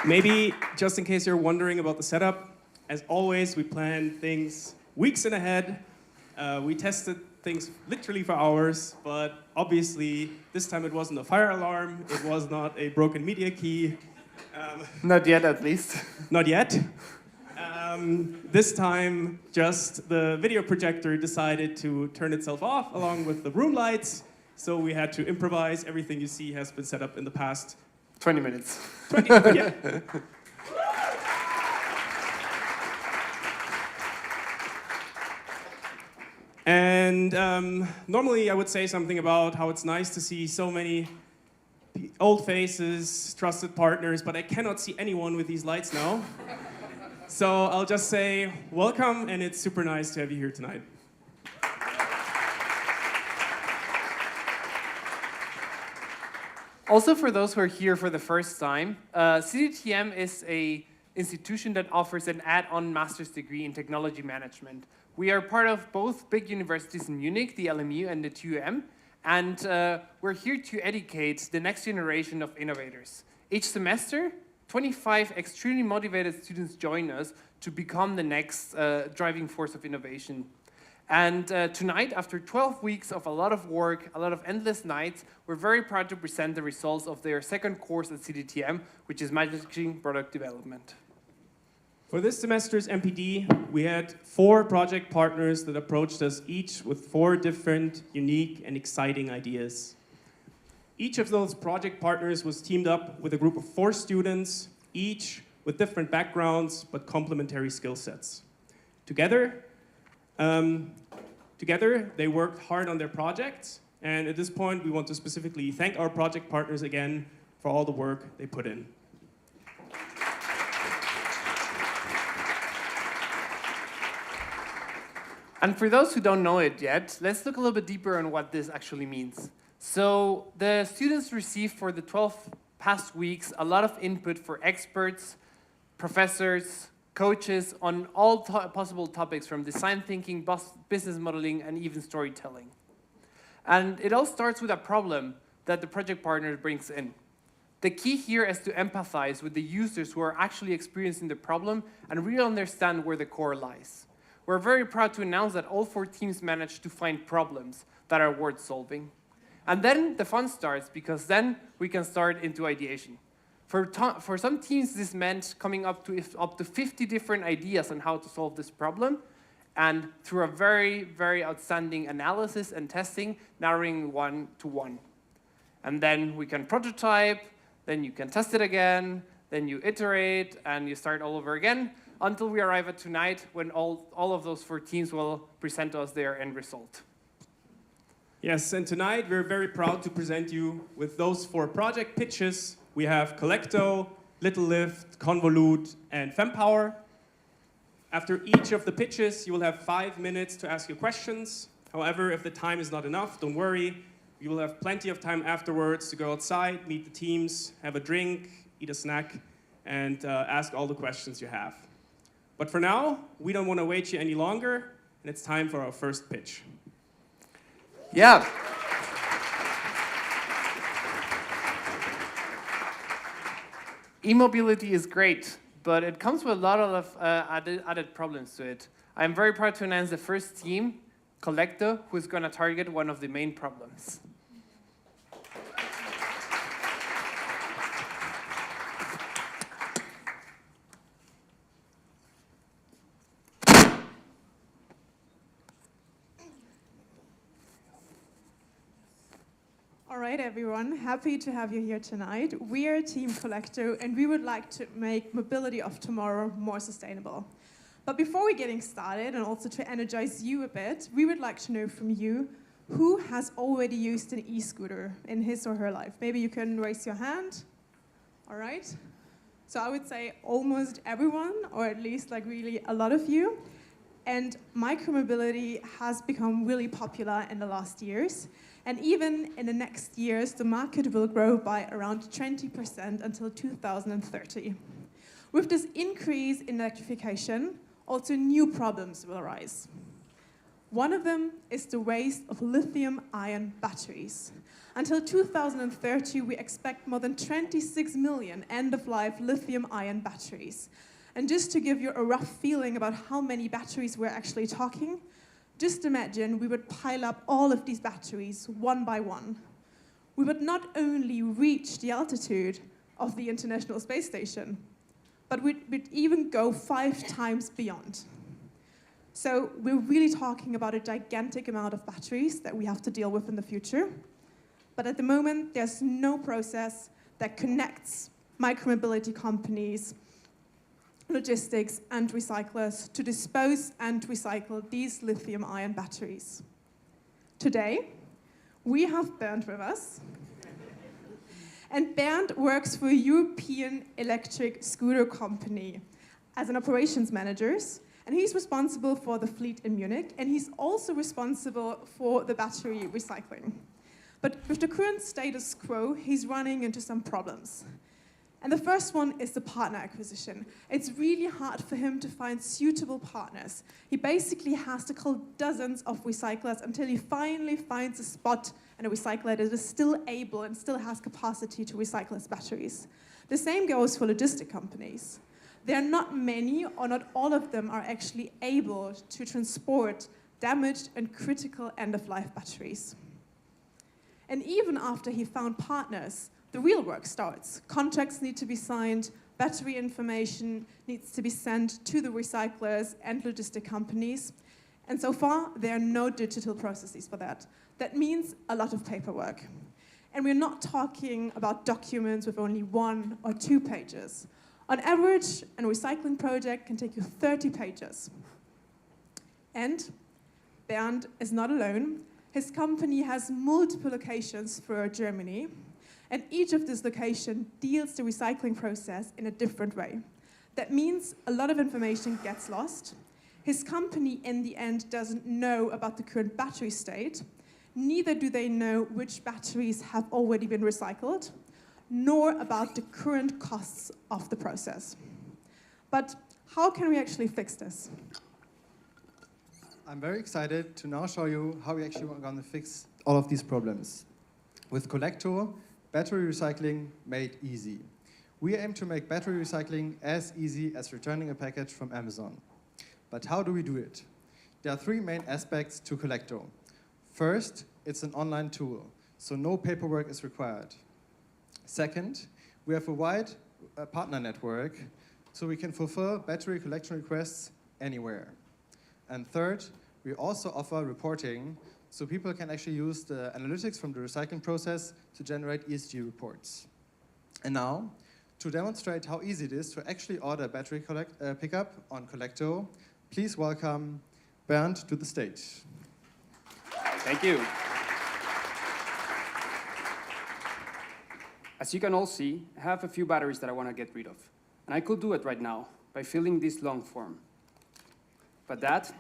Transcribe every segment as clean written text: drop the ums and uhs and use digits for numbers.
Maybe just in case you're wondering about the setup, as always, we plan things weeks in ahead. We tested things literally for hours, but obviously this time it wasn't a fire alarm, it was not a broken media key. Not yet, at least. Not yet. This time, just the video projector decided to turn itself off along with the room lights, so we had to improvise. Everything you see has been set up in the past 20 minutes. 20, yeah. And normally I would say something about how it's nice to see so many old faces, trusted partners, but I cannot see anyone with these lights now. So I'll just say welcome, and it's super nice to have you here tonight. Also, for those who are here for the first time, CDTM is an institution that offers an add-on master's degree in technology management. We are part of both big universities in Munich, the LMU and the TUM, and we're here to educate the next generation of innovators. Each semester, 25 extremely motivated students join us to become the next driving force of innovation. And tonight, after 12 weeks of a lot of work, a lot of endless nights, we're very proud to present the results of their second course at CDTM, which is Managing Product Development. For this semester's MPD, we had 4 project partners that approached us, each with 4 different, unique, and exciting ideas. Each of those project partners was teamed up with a group of 4 students, each with different backgrounds but complementary skill sets. Together, they worked hard on their projects, and at this point, we want to specifically thank our project partners again for all the work they put in. And for those who don't know it yet, let's look a little bit deeper on what this actually means. So the students received for the 12 past weeks a lot of input for experts, professors, coaches on all possible topics from design thinking, business modeling, and even storytelling. And it all starts with a problem that the project partner brings in. The key here is to empathize with the users who are actually experiencing the problem and really understand where the core lies. We're very proud to announce that all 4 teams managed to find problems that are worth solving. And then the fun starts, because then we can start into ideation. For some teams, this meant coming up to 50 different ideas on how to solve this problem, and through a very, very outstanding analysis and testing, narrowing 1 to 1. And then we can prototype, then you can test it again, then you iterate, and you start all over again, until we arrive at tonight, when all of those 4 teams will present us their end result. Yes, and tonight we're very proud to present you with those 4 project pitches. We have Collecto, Little Lift, Convolute, and FemPower. After each of the pitches, you will have 5 minutes to ask your questions. However, if the time is not enough, don't worry. You will have plenty of time afterwards to go outside, meet the teams, have a drink, eat a snack, and ask all the questions you have. But for now, we don't want to wait you any longer, and it's time for our first pitch. Yeah. E-mobility is great, but it comes with a lot of added problems to it. I'm very proud to announce the first team, Collecto, who is going to target one of the main problems. All right, everyone, happy to have you here tonight. We are Team Collecto, and we would like to make mobility of tomorrow more sustainable. But before we're getting started, and also to energize you a bit, we would like to know from you, who has already used an e-scooter in his or her life? Maybe you can raise your hand. All right. So I would say almost everyone, or at least like really a lot of you. And micromobility has become really popular in the last years. And even in the next years, the market will grow by around 20% until 2030. With this increase in electrification, also new problems will arise. One of them is the waste of lithium-ion batteries. Until 2030, we expect more than 26 million end-of-life lithium-ion batteries. And just to give you a rough feeling about how many batteries we're actually talking, just imagine we would pile up all of these batteries one by one. We would not only reach the altitude of the International Space Station, but we'd even go 5 times beyond. So we're really talking about a gigantic amount of batteries that we have to deal with in the future. But at the moment, there's no process that connects micromobility companies, logistics, and recyclers to dispose and recycle these lithium-ion batteries. Today, we have Bernd with us. And Bernd works for a European electric scooter company as an operations manager. And he's responsible for the fleet in Munich, and he's also responsible for the battery recycling. But with the current status quo, he's running into some problems. And the first one is the partner acquisition. It's really hard for him to find suitable partners. He basically has to call dozens of recyclers until he finally finds a spot and a recycler that is still able and still has capacity to recycle his batteries. The same goes for logistic companies. There are not many, or not all of them, are actually able to transport damaged and critical end-of-life batteries. And even after he found partners, the real work starts. Contracts need to be signed, battery information needs to be sent to the recyclers and logistic companies. And so far, there are no digital processes for that. That means a lot of paperwork. And we're not talking about documents with only 1 or 2 pages. On average, a recycling project can take you 30 pages. And Bernd is not alone. His company has multiple locations throughout Germany, and each of these locations deals the recycling process in a different way. That means a lot of information gets lost. His company, in the end, doesn't know about the current battery state. Neither do they know which batteries have already been recycled, nor about the current costs of the process. But how can we actually fix this? I'm very excited to now show you how we actually are going to fix all of these problems. With Collector, battery recycling made easy. We aim to make battery recycling as easy as returning a package from Amazon. But how do we do it? There are 3 main aspects to Collector. First, it's an online tool, so no paperwork is required. Second, we have a wide partner network, so we can fulfill battery collection requests anywhere. And third, we also offer reporting, so people can actually use the analytics from the recycling process to generate ESG reports. And now, to demonstrate how easy it is to actually order a battery pickup on Collecto, please welcome Bernd to the stage. Thank you. As you can all see, I have a few batteries that I want to get rid of. And I could do it right now by filling this long form. But that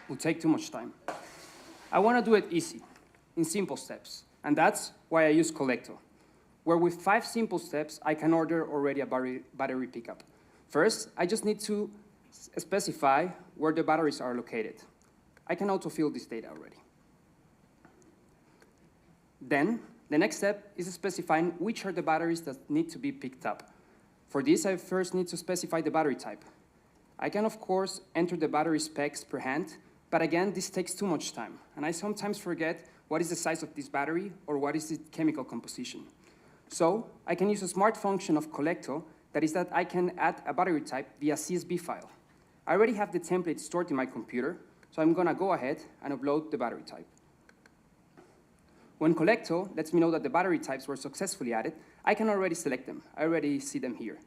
will take too much time. I want to do it easy, in simple steps. And that's why I use Collecto, where with 5 simple steps, I can order already a battery pickup. First, I just need to specify where the batteries are located. I can autofill this data already. Then, the next step is specifying which are the batteries that need to be picked up. For this, I first need to specify the battery type. I can, of course, enter the battery specs per hand, but again, this takes too much time, and I sometimes forget what is the size of this battery or what is the chemical composition. So, I can use a smart function of Collecto, that is that I can add a battery type via CSV file. I already have the template stored in my computer, so I'm gonna go ahead and upload the battery type. When Collecto lets me know that the battery types were successfully added, I can already select them. I already see them here.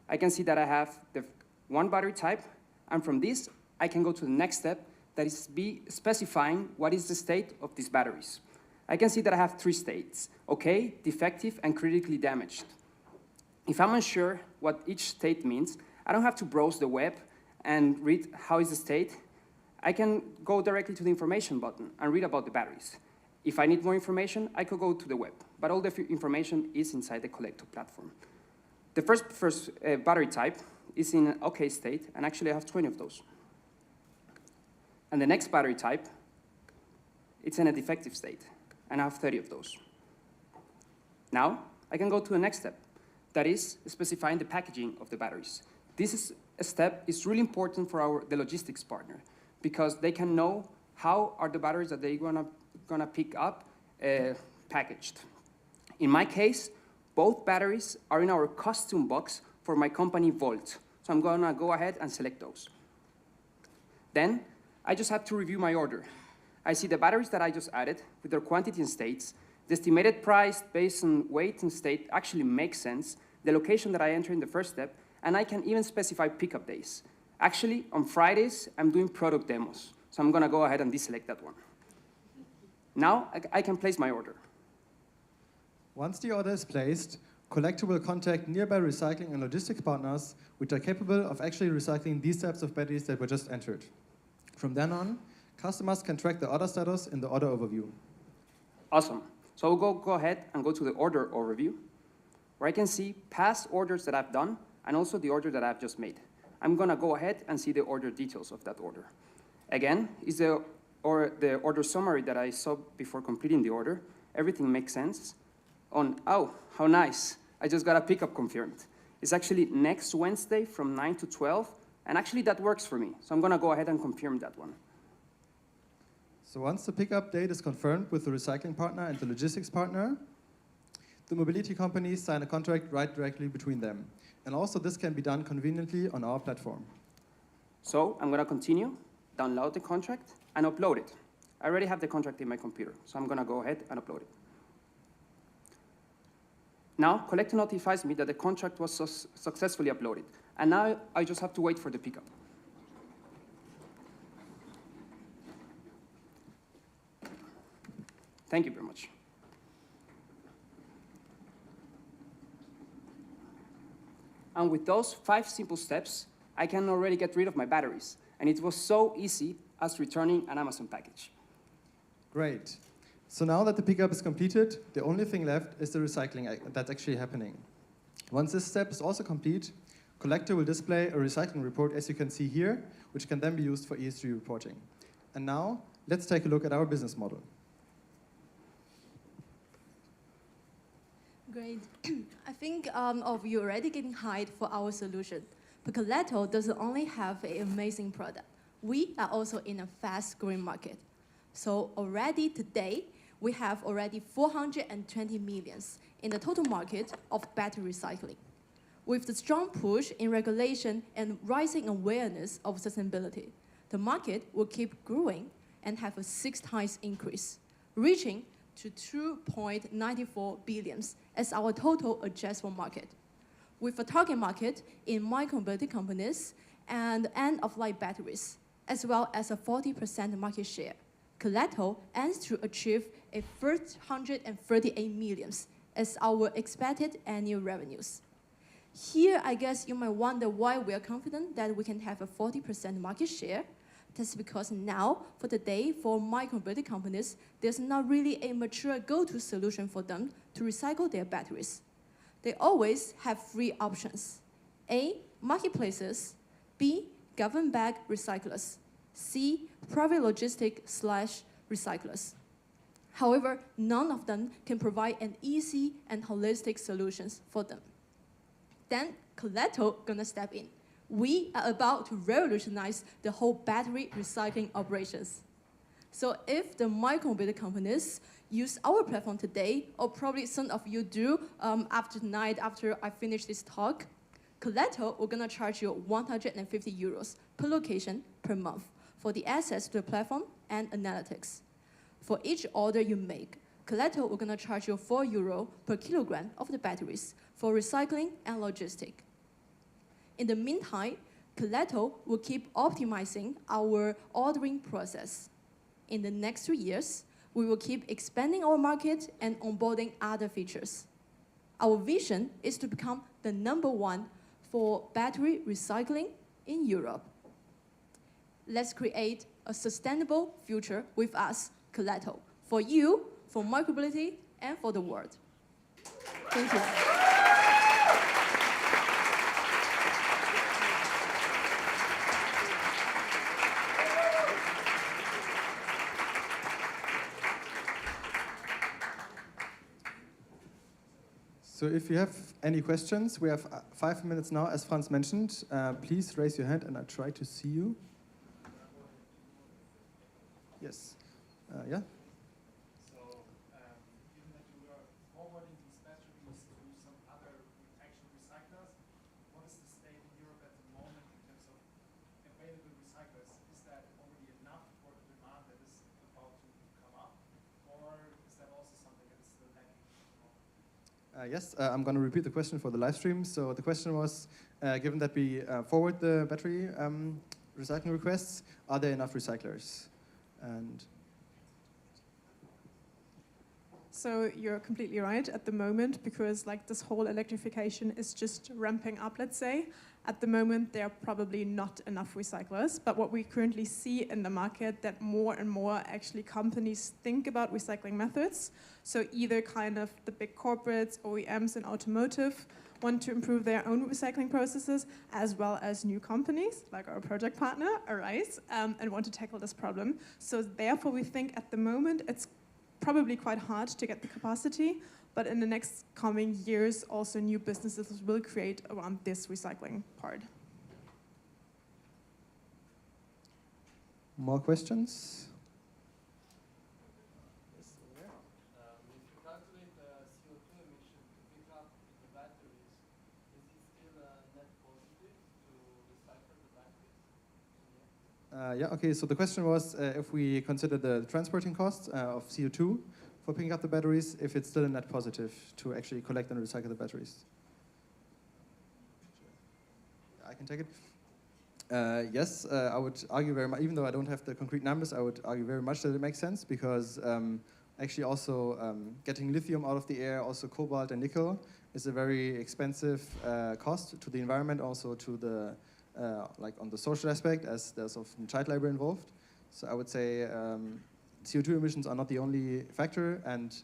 I can see that I have the 1 battery type, and from this, I can go to the next step, that is specifying what is the state of these batteries. I can see that I have 3 states: okay, defective, and critically damaged. If I'm unsure what each state means, I don't have to browse the web and read how is the state. I can go directly to the information button and read about the batteries. If I need more information, I could go to the web, but all the information is inside the Collecto platform. The first battery type is in an okay state, and actually I have 20 of those. And the next battery type, it's in a defective state, and I have 30 of those. Now, I can go to the next step, that is specifying the packaging of the batteries. This is a step is really important for the logistics partner, because they can know how are the batteries that they're gonna pick up packaged. In my case, both batteries are in our custom box for my company Volt. So I'm gonna go ahead and select those. Then, I just have to review my order. I see the batteries that I just added with their quantity and states. The estimated price based on weight and state actually makes sense. The location that I enter in the first step, and I can even specify pickup days. Actually, on Fridays, I'm doing product demos. So I'm gonna go ahead and deselect that one. Now, I can place my order. Once the order is placed, Collector will contact nearby recycling and logistics partners which are capable of actually recycling these types of batteries that were just entered. From then on, customers can track the order status in the order overview. Awesome. So we'll go ahead and go to the order overview, where I can see past orders that I've done and also the order that I've just made. I'm gonna go ahead and see the order details of that order. Again, is the order summary that I saw before completing the order. Everything makes sense. Oh, how nice. I just got a pickup confirmed. It's actually next Wednesday from 9 to 12, and actually that works for me. So I'm gonna go ahead and confirm that one. So once the pickup date is confirmed with the recycling partner and the logistics partner, the mobility companies sign a contract right directly between them. And also this can be done conveniently on our platform. So I'm gonna continue, download the contract, and upload it. I already have the contract in my computer, so I'm gonna go ahead and upload it. Now, Collector notifies me that the contract was successfully uploaded, and now I just have to wait for the pickup. Thank you very much. And with those 5 simple steps, I can already get rid of my batteries. And it was so easy as returning an Amazon package. Great. So now that the pickup is completed, the only thing left is the recycling that's actually happening. Once this step is also complete, Collector will display a recycling report, as you can see here, which can then be used for ESG reporting. And now, let's take a look at our business model. Great. I think of you already getting hyped for our solution. But Collector doesn't only have an amazing product. We are also in a fast-growing market. So already today, we have already 420 millions in the total market of battery recycling. With the strong push in regulation and rising awareness of sustainability, the market will keep growing and have a 6 times increase, reaching to 2.94 billion as our total addressable market. With a target market in micromobility companies and end-of-life batteries, as well as a 40% market share, Collector aims to achieve a 138 million as our expected annual revenues. Here, I guess you might wonder why we are confident that we can have a 40% market share. That's because now, for today, for micromobility companies, there's not really a mature go-to solution for them to recycle their batteries. They always have 3 options. A, marketplaces. B, government-backed recyclers. C, private logistic/recyclers. However, none of them can provide an easy and holistic solutions for them. Then Collector gonna step in. We are about to revolutionize the whole battery recycling operations. So if the micromobility companies use our platform today, or probably some of you do after tonight, after I finish this talk, Collector, we're gonna charge you 150 euros per location per month for the access to the platform and analytics. For each order you make, Collector, we're gonna charge you 4 euro per kilogram of the batteries for recycling and logistics. In the meantime, Collector will keep optimizing our ordering process. In the next 2 years, we will keep expanding our market and onboarding other features. Our vision is to become the #1 for battery recycling in Europe. Let's create a sustainable future with us, Collector, for you, for micromobility, and for the world. Thank you. So if you have any questions, we have 5 minutes now, as Franz mentioned. Please raise your hand and I'll try to see you. Yes. Yeah? So, given that you are forwarding these batteries to some other actual recyclers, what is the state in Europe at the moment in terms of available recyclers? Is that already enough for the demand that is about to come up, or is that also something that is still lacking at the moment? Yes, I'm going to repeat the question for the live stream. So the question was, given that we forward the battery recycling requests, are there enough recyclers? And So you're completely right at the moment, because like this whole electrification is just ramping up, let's say. At the moment, there are probably not enough recyclers, but what we currently see in the market, that more and more actually companies think about recycling methods. So either kind of the big corporates, OEMs and automotive want to improve their own recycling processes, as well as new companies, like our project partner, Arise, and want to tackle this problem. So therefore, we think at the moment, it's probably quite hard to get the capacity, but in the next coming years, also new businesses will create around this recycling part. more questions? If you calculate the CO2 emission to pick up the batteries, is it still net positive to recycle the batteries? Yeah, okay, so the question was if we consider the transporting cost of CO2 for picking up the batteries, if it's still a net positive to actually collect and recycle the batteries. I can take it. Yes, I would argue very much, even though I don't have the concrete numbers, I would argue very much that it makes sense, because actually also getting lithium out of the air, also cobalt and nickel, is a very expensive cost to the environment, also to the like on the social aspect, as there's often child labor involved. So I would say CO2 emissions are not the only factor, and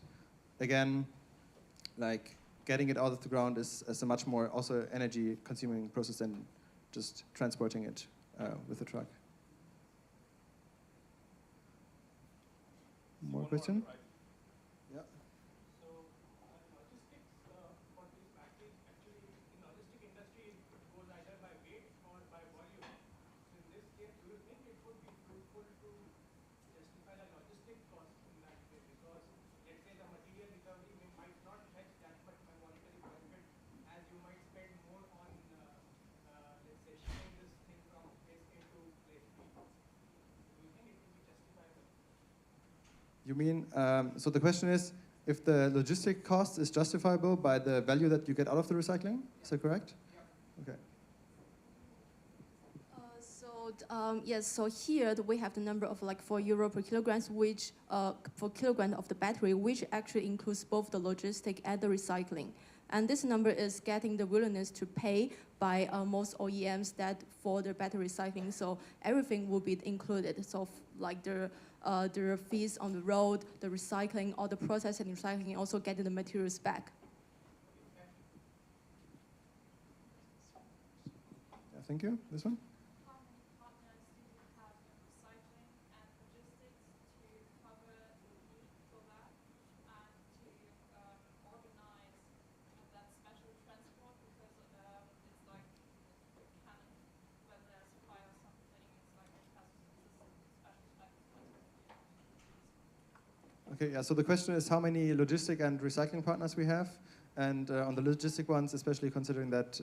again, like getting it out of the ground is a much more also energy consuming process than just transporting it with a truck. More question? Yeah. So, logistics for these batteries, actually, in logistic industry, it goes either by weight or by volume. So in this case, do you think it would be fruitful to justify the logistic cost in that way? Because let's say the material recovery might not fetch that much monetary benefit, as you might spend more on, let's say, shipping this thing from place A to place B. Do you think it would be justifiable? You mean, so the question is, if the logistic cost is justifiable by the value that you get out of the recycling? Is that correct? Okay. Yes, so here we have the number of like €4 per kilograms, which for kilogram of the battery, which actually includes both the logistic and the recycling. And this number is getting the willingness to pay by most OEMs that for their battery recycling. So everything will be included. So like the fees on the road, the recycling, all the processing and recycling, also getting the materials back. Yeah, thank you. This one? How many partners do you have in recycling and logistics to cover the need for that and to organize that special transport? Because it's like kind of when there's a fire or something, it's like it has special transport. Okay, yeah, so the question is how many logistic and recycling partners we have, and on the logistic ones, especially considering that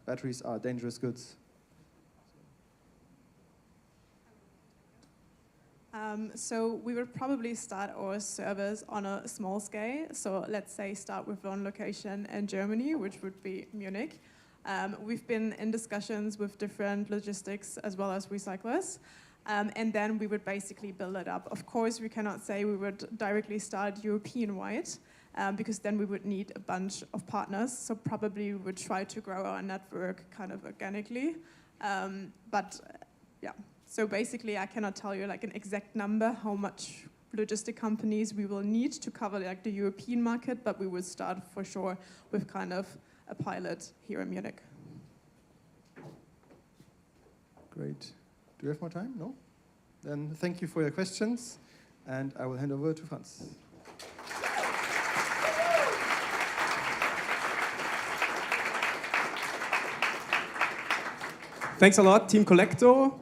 batteries are dangerous goods. So we would probably start our service on a small scale. So let's say start with one location in Germany, which would be Munich. We've been in discussions with different logistics as well as recyclers. And then we would basically build it up. Of course, we cannot say we would directly start European-wide, because then we would need a bunch of partners. So probably we would try to grow our network kind of organically. Yeah. So basically, I cannot tell you like an exact number how much logistic companies we will need to cover like the European market, but we will start for sure with kind of a pilot here in Munich. Great. Do we have more time? No? Then thank you for your questions, and I will hand over to Franz. Thanks a lot, Team Collecto.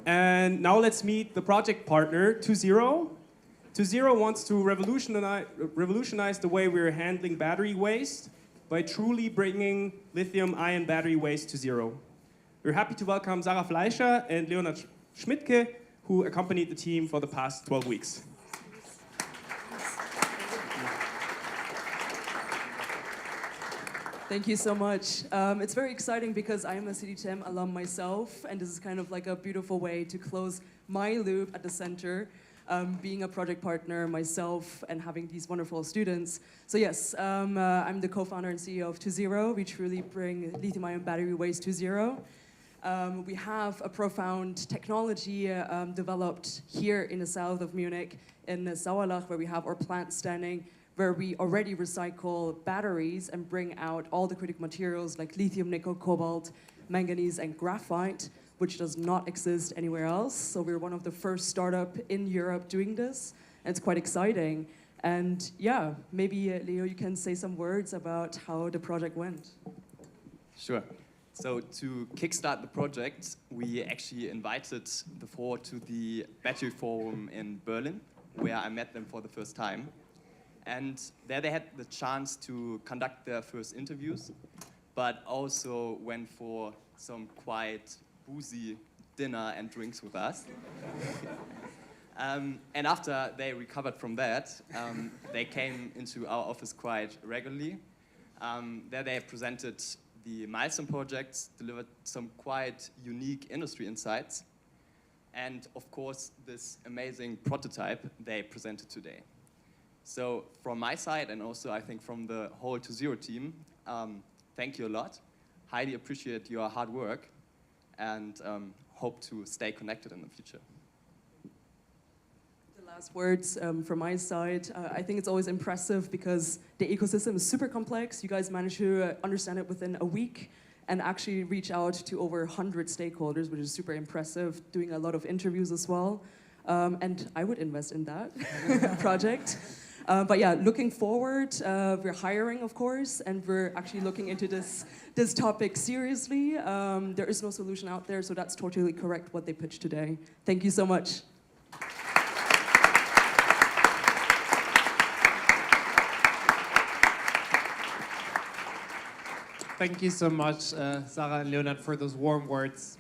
And now let's meet the project partner, 2.0. 2.0 wants to revolutionize the way we're handling battery waste by truly bringing lithium-ion battery waste to zero. We're happy to welcome Sarah Fleischer and Leonard Schmidtke, who accompanied the team for the past 12 weeks. Thank you so much. It's very exciting because I am a CDTM alum myself, and this is kind of like a beautiful way to close my loop at the center, being a project partner myself and having these wonderful students. So yes, I'm the co-founder and CEO of 2.0. We truly bring lithium-ion battery waste to zero. We have a profound technology developed here in the south of Munich, in Sauerlach, where we have our plant standing, where we already recycle batteries and bring out all the critical materials like lithium, nickel, cobalt, manganese, and graphite, which does not exist anywhere else. So we're one of the first startup in Europe doing this, and it's quite exciting. And yeah, maybe Leo, you can say some words about how the project went. Sure. So to kickstart the project, we actually invited the four to the Battery Forum in Berlin, where I met them for the first time. And there they had the chance to conduct their first interviews, but also went for some quite boozy dinner and drinks with us. And after they recovered from that, they came into our office quite regularly. There they presented the milestone projects, delivered some quite unique industry insights, and of course, this amazing prototype they presented today. So from my side, and also I think from the whole 2.0 team, thank you a lot. Highly appreciate your hard work, and hope to stay connected in the future. The last words from my side. I think it's always impressive because the ecosystem is super complex. You guys managed to understand it within a week and actually reach out to over 100 stakeholders, which is super impressive, doing a lot of interviews as well. And I would invest in that project. But yeah, looking forward, we're hiring, of course, and we're actually looking into this topic seriously. There is no solution out there, so that's totally correct what they pitched today. Thank you so much. Thank you so much, Sarah and Leonard, for those warm words.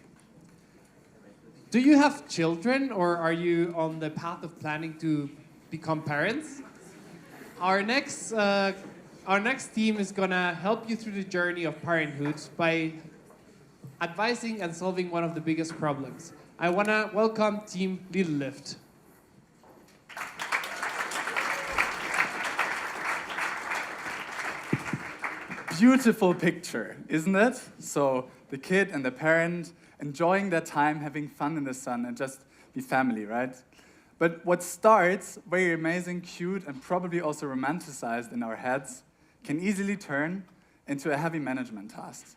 Do you have children, or are you on the path of planning to become parents? Our next team is gonna help you through the journey of parenthood by advising and solving one of the biggest problems. I wanna welcome Team Little Lift. Beautiful picture, isn't it? So the kid and the parent enjoying their time, having fun in the sun, and just be family, right? But what starts very amazing, cute, and probably also romanticized in our heads can easily turn into a heavy management task.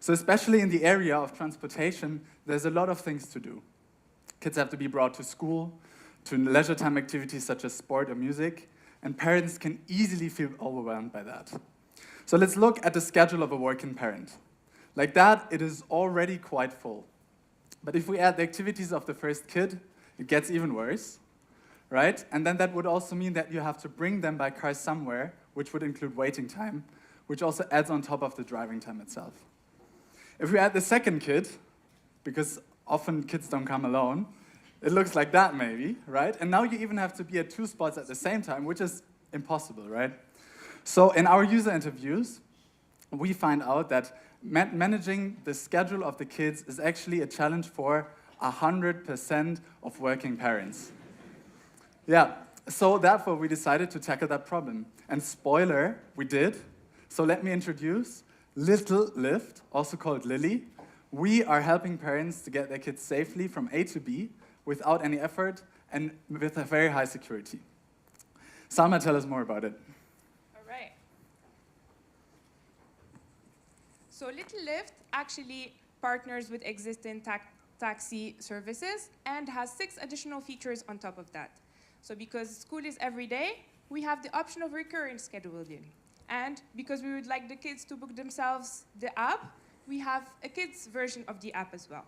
So especially in the area of transportation, there's a lot of things to do. Kids have to be brought to school, to leisure time activities such as sport or music, and parents can easily feel overwhelmed by that. So let's look at the schedule of a working parent. Like that, it is already quite full. But if we add the activities of the first kid, it gets even worse, right? And then that would also mean that you have to bring them by car somewhere, which would include waiting time, which also adds on top of the driving time itself. If we add the second kid, because often kids don't come alone, it looks like that maybe, right? And now you even have to be at 2 spots at the same time, which is impossible, right? So in our user interviews, we find out that managing the schedule of the kids is actually a challenge for 100% of working parents. Yeah, so therefore we decided to tackle that problem. And spoiler, we did. So let me introduce Little Lift, also called Lily. We are helping parents to get their kids safely from A to B without any effort and with a very high security. Salma, tell us more about it. All right. So Little Lift actually partners with existing taxi services and has 6 additional features on top of that. So because school is every day, we have the option of recurring scheduling. And because we would like the kids to book themselves the app, we have a kids version of the app as well.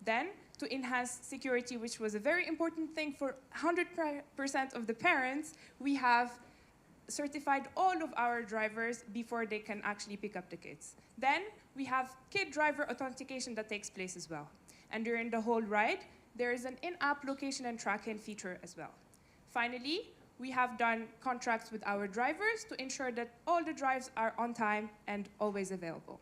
Then, to enhance security, which was a very important thing for 100% of the parents, we have certified all of our drivers before they can actually pick up the kids. Then, we have kid driver authentication that takes place as well. And during the whole ride, there is an in-app location and tracking feature as well. Finally, we have done contracts with our drivers to ensure that all the drives are on time and always available.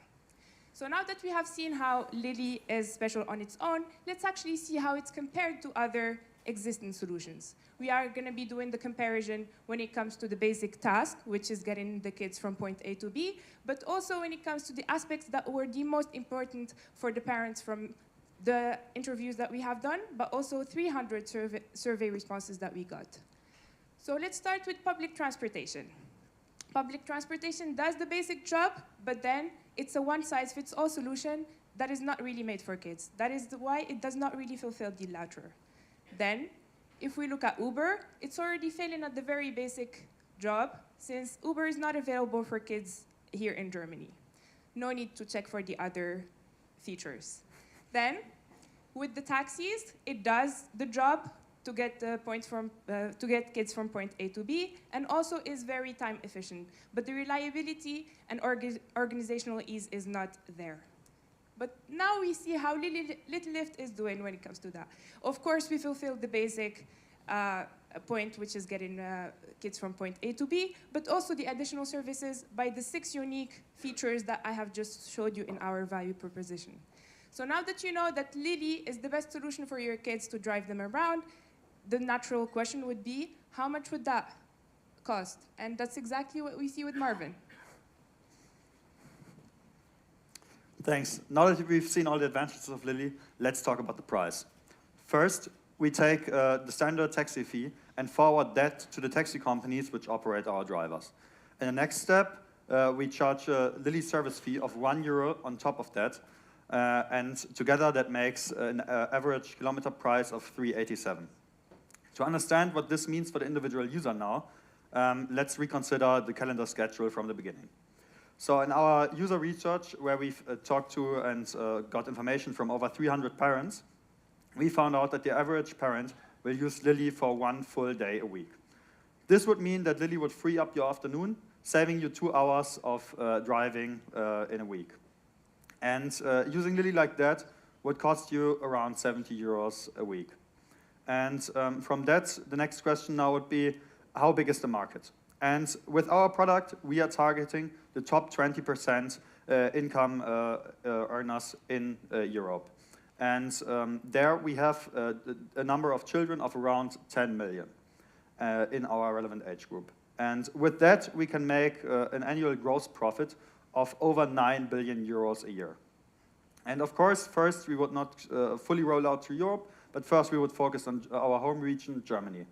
So now that we have seen how Lily is special on its own, let's actually see how it's compared to other existing solutions. We are going to be doing the comparison when it comes to the basic task, which is getting the kids from point A to B, but also when it comes to the aspects that were the most important for the parents from the interviews that we have done, but also 300 survey responses that we got. So let's start with public transportation. Public transportation does the basic job, but then it's a one-size-fits-all solution that is not really made for kids. That is why it does not really fulfill the latter. Then, if we look at Uber, it's already failing at the very basic job, since Uber is not available for kids here in Germany. No need to check for the other features. Then, with the taxis, it does the job to get kids from point A to B, and also is very time efficient. But the reliability and organizational ease is not there. But now we see how Little Lift is doing when it comes to that. Of course, we fulfill the basic point, which is getting kids from point A to B, but also the additional services by the 6 unique features that I have just showed you in our value proposition. So now that you know that Lily is the best solution for your kids to drive them around, the natural question would be, how much would that cost? And that's exactly what we see with Marvin. Thanks. Now that we've seen all the advantages of Lily, let's talk about the price. First, we take the standard taxi fee and forward that to the taxi companies which operate our drivers. In the next step, we charge a Lily service fee of €1 on top of that, and together that makes an average kilometer price of €3.87. To understand what this means for the individual user now, let's reconsider the calendar schedule from the beginning. So in our user research, where we've talked to and got information from over 300 parents, we found out that the average parent will use Lily for 1 full day a week. This would mean that Lily would free up your afternoon, saving you 2 hours of driving in a week. And using Lily like that would cost you around €70 a week. And from that, the next question now would be, how big is the market? And with our product, we are targeting the top 20% income earners in Europe. And there we have a number of children of around 10 million in our relevant age group. And with that, we can make an annual gross profit of over €9 billion a year. And of course, first, we would not fully roll out to Europe, but first we would focus on our home region, Germany.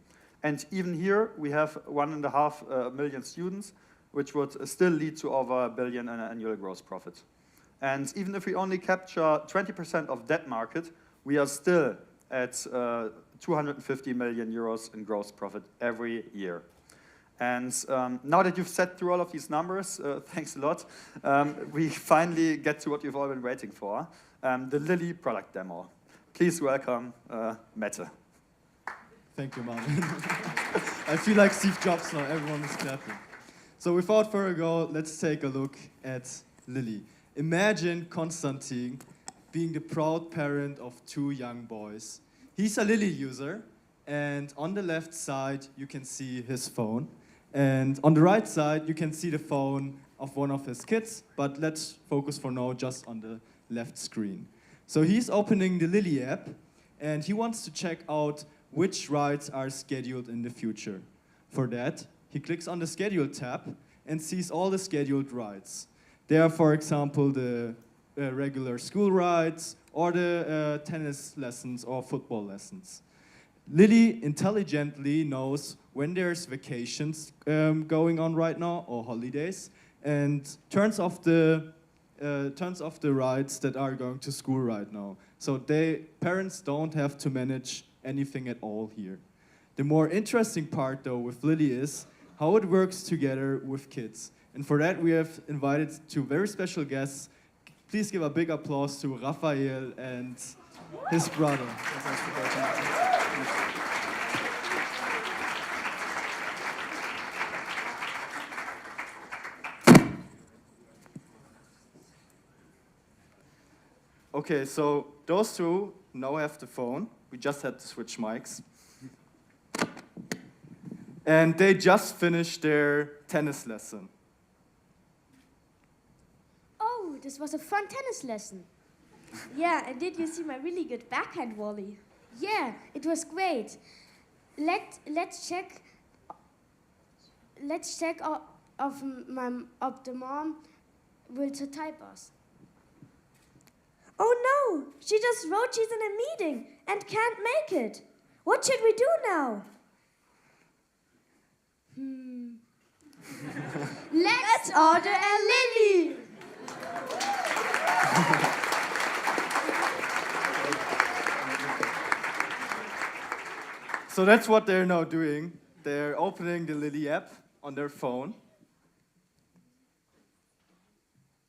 And even here, we have 1.5 million students, which would still lead to over $1 billion in annual gross profit. And even if we only capture 20% of that market, we are still at 250 million euros in gross profit every year. And now that you've sat through all of these numbers, thanks a lot, we finally get to what you've all been waiting for, the Lily product demo. Please welcome Mette. Thank you, Marvin. I feel like Steve Jobs now, everyone is clapping. So without further ado, let's take a look at Lily. Imagine Konstantin being the proud parent of 2 young boys. He's a Lily user, and on the left side, you can see his phone. And on the right side, you can see the phone of one of his kids, but let's focus for now just on the left screen. So he's opening the Lily app, and he wants to check out which rides are scheduled in the future. For that, he clicks on the Schedule tab and sees all the scheduled rides. There are, for example, the regular school rides or the tennis lessons or football lessons. Lily intelligently knows when there's vacations going on right now or holidays, and turns off the rides that are going to school right now. So parents don't have to manage anything at all here. The more interesting part, though, with Lily is how it works together with kids. And for that, we have invited 2 very special guests. Please give a big applause to Raphael and his brother. Okay, so those two now have the phone. We just had to switch mics. And they just finished their tennis lesson. Oh, this was a fun tennis lesson. Yeah, and did you see my really good backhand volley? Yeah, it was great. Let's check of the mom will to type us. Oh no, she just wrote she's in a meeting and can't make it. What should we do now? Let's order a lily. So that's what they're now doing. They're opening the Lily app on their phone.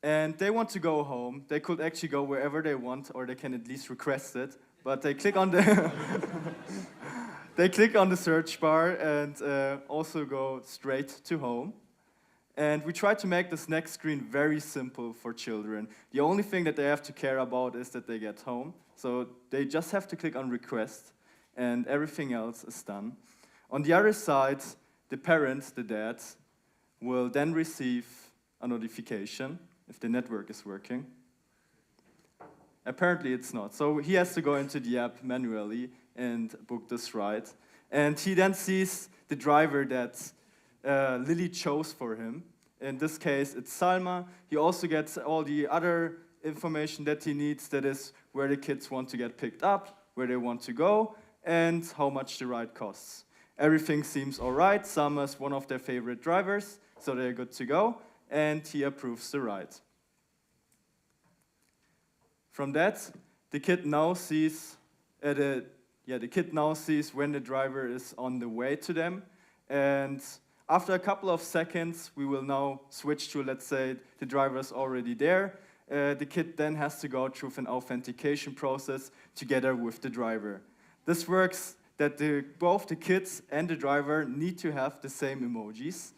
And they want to go home. They could actually go wherever they want, or they can at least request it. But they click on the they click on the search bar and also go straight to home. And we try to make this next screen very simple for children. The only thing that they have to care about is that they get home. So they just have to click on request, and everything else is done. On the other side, the parents, the dad, will then receive a notification if the network is working. Apparently it's not. So he has to go into the app manually and book this ride. And he then sees the driver that Lily chose for him. In this case, it's Salma. He also gets all the other information that he needs, that is where the kids want to get picked up, where they want to go, and how much the ride costs. Everything seems all right. Salma is one of their favorite drivers, so they're good to go. And he approves the ride. From that, the kid now sees when the driver is on the way to them. And after a couple of seconds, we will now switch to, let's say, the driver is already there. The kid then has to go through an authentication process together with the driver. This works that both the kids and the driver need to have the same emojis.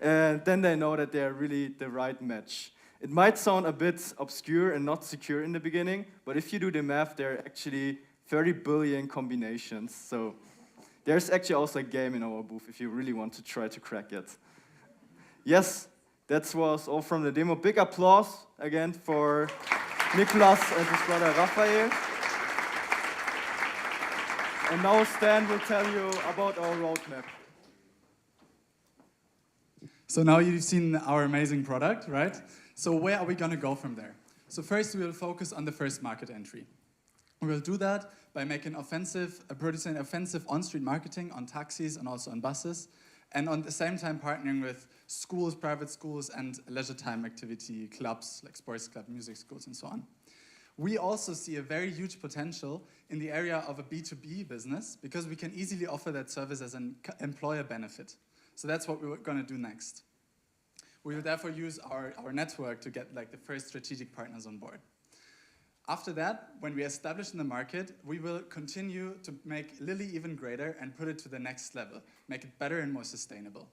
And then they know that they're really the right match. It might sound a bit obscure and not secure in the beginning, but if you do the math, there are actually 30 billion combinations. So there's actually also a game in our booth if you really want to try to crack it. Yes, that was all from the demo. Big applause again for Nicolas and his brother Raphael. And now Stan will tell you about our roadmap. So now you've seen our amazing product, right? So where are we going to go from there? So first we will focus on the first market entry. We will do that by making producing offensive on-street marketing on taxis and also on buses, and on the same time partnering with schools, private schools, and leisure time activity clubs like sports club, music schools, and so on. We also see a very huge potential in the area of a B2B business because we can easily offer that service as an employer benefit. So that's what we're going to do next. We will therefore use our network to get like the first strategic partners on board. After that, when we establish in the market, we will continue to make Lily even greater and put it to the next level, make it better and more sustainable.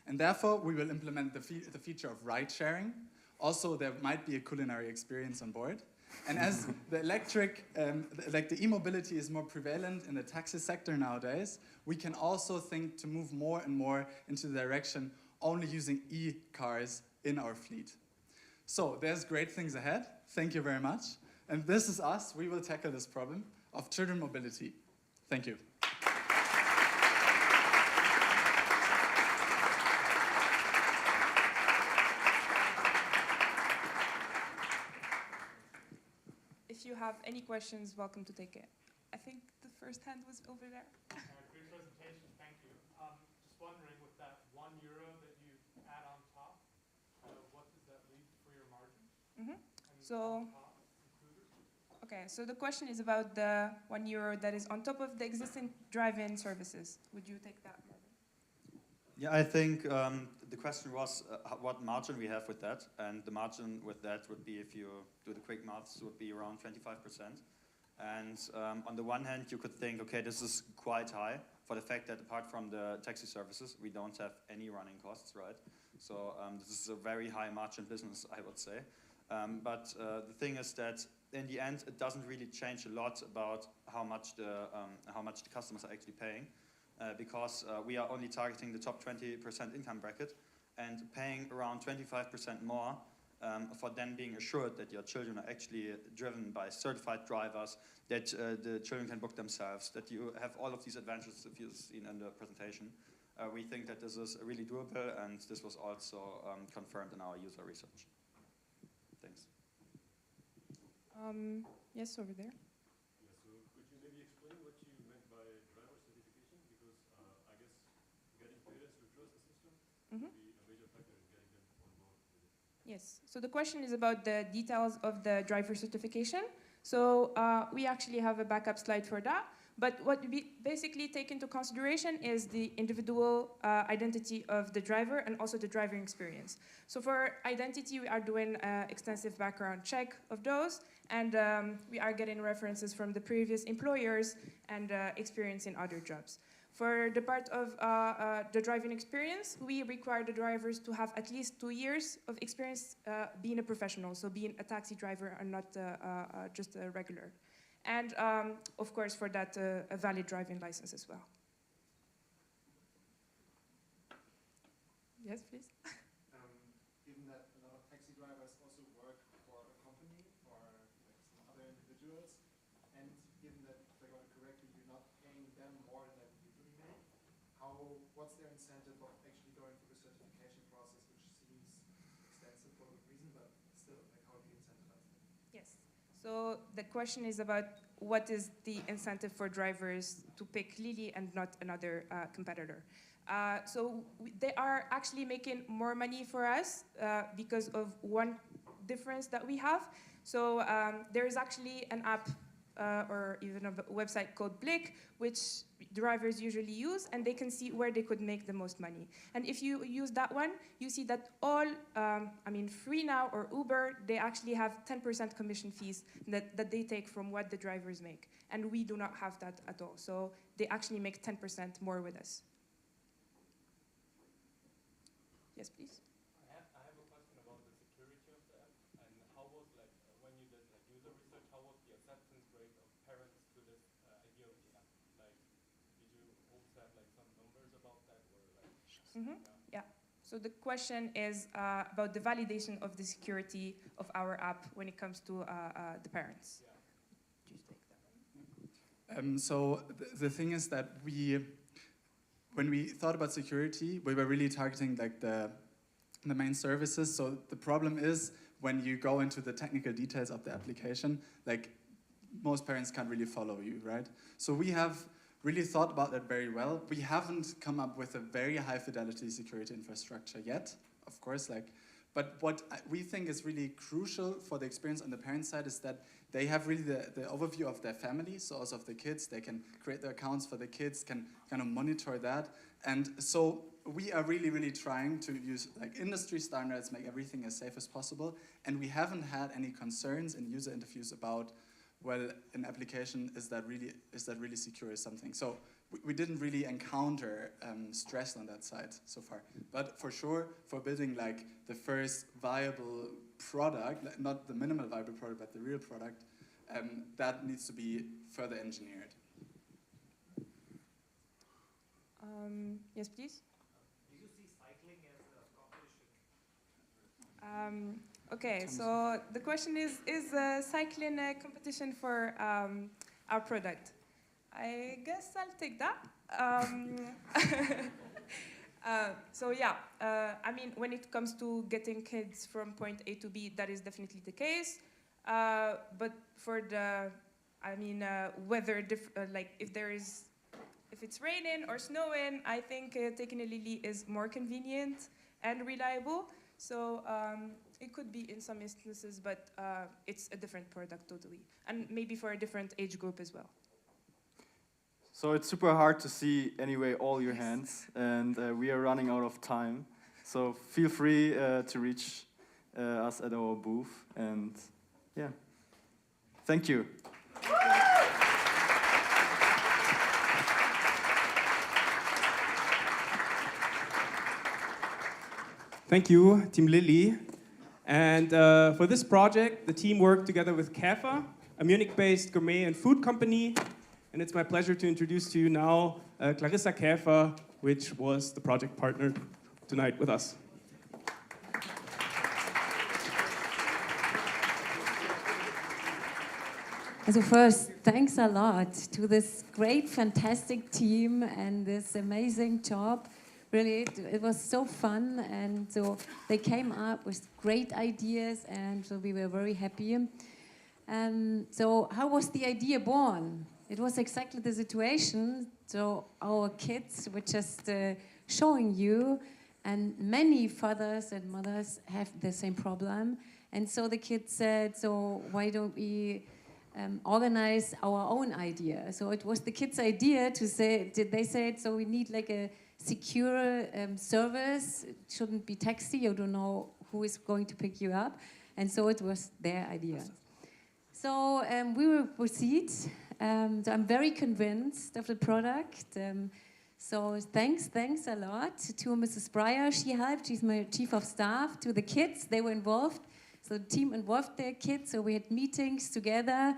And therefore, we will implement the feature of ride sharing. Also, there might be a culinary experience on board. And as the the e-mobility is more prevalent in the taxi sector nowadays, we can also think to move more and more into the direction only using e-cars in our fleet. So there's great things ahead. Thank you very much. And this is us. We will tackle this problem of children mobility. Thank you. If you have any questions, welcome to take it. I think the first hand was over there. Great presentation, thank you. Just wondering, with that €1 that you add on top, what does that leave for your margin? So the question is about the €1 that is on top of the existing drive-in services. Would you take that, Marvin? Yeah, I think the question was what margin we have with that, and the margin with that would be, if you do the quick maths, would be around 25%. And on the one hand, you could think, okay, this is quite high for the fact that apart from the taxi services, we don't have any running costs, right? So this is a very high margin business, I would say. But the thing is that in the end, it doesn't really change a lot about how much the customers are actually paying. Because we are only targeting the top 20% income bracket and paying around 25% more for then being assured that your children are actually driven by certified drivers, that the children can book themselves, that you have all of these advantages if you've seen in the presentation. We think that this is really doable, and this was also confirmed in our user research. Thanks. Yes, over there. Yes, so the question is about the details of the driver certification. So we actually have a backup slide for that. But what we basically take into consideration is the individual identity of the driver and also the driving experience. So for identity, we are doing an extensive background check of those, and we are getting references from the previous employers and experience in other jobs. For the part of the driving experience, we require the drivers to have at least 2 years of experience being a professional, so being a taxi driver and not just a regular. And of course, for that, a valid driving license as well. Yes, please. Given that a lot of taxi drivers also work for a company or like some other individuals, and given that, if I got it correctly, you're not paying them more than you usually make, what's their incentive of actually going through the certification process, which seems extensive for a good reason, but still, like, how do you incentivize them? Yes. So the question is about what is the incentive for drivers to pick Lily and not another competitor. So they are actually making more money for us because of one difference that we have. So there is actually an app or even a website called Blick, which drivers usually use, and they can see where they could make the most money. And if you use that one, you see that all, Free Now or Uber, they actually have 10% commission fees that they take from what the drivers make. And we do not have that at all. So they actually make 10% more with us. Yes, please. I have a question about the security of the app, and how was, like, when you did like user research, how was the acceptance rate of parents to this idea of the app? Like, did you also have like some numbers about that, or like? Yeah. So the question is about the validation of the security of our app when it comes to the parents. Yeah. Do you take that one? So the thing is that when we thought about security, we were really targeting like the main services. So the problem is when you go into the technical details of the application, like most parents can't really follow you, right? So we have really thought about that very well. We haven't come up with a very high fidelity security infrastructure yet, of course, but what we think is really crucial for the experience on the parent side is that they have really the overview of their family, so also of the kids. They can create their accounts for the kids, can kind of monitor that. And so we are really, really trying to use like industry standards, make everything as safe as possible. And we haven't had any concerns in user interviews about, well, an application, is that really secure or something? So we didn't really encounter stress on that side so far. But for sure, for building like the first viable product, not the minimal viable product, but the real product, that needs to be further engineered. Yes, please. Do you see cycling as a competition? Okay, so the question is cycling a competition for our product? I guess I'll take that. So yeah, when it comes to getting kids from point A to B, that is definitely the case. But for the, weather, like if it's raining or snowing, I think taking a Lily is more convenient and reliable. So it could be in some instances, but it's a different product totally. And maybe for a different age group as well. So it's super hard to see anyway all your hands, and we are running out of time. So feel free to reach us at our booth, and yeah, thank you. Thank you, Team Lilly. And for this project, the team worked together with Käfer, a Munich-based gourmet and food company. And it's my pleasure to introduce to you now Clarissa Käfer, which was the project partner tonight with us. So first, thanks a lot to this great, fantastic team and this amazing job. Really, it was so fun, and so they came up with great ideas, and so we were very happy. So how was the idea born? It was exactly the situation. So our kids were just showing you, and many fathers and mothers have the same problem. And so the kids said, so why don't we organize our own idea? So it was the kids' idea to say, they said, so we need like a secure service. It shouldn't be taxi, you don't know who is going to pick you up. And so it was their idea. So we will proceed. So I'm very convinced of the product. So thanks a lot to Mrs. Breyer. She helped, she's my chief of staff. To the kids, they were involved. So the team involved their kids, so we had meetings together,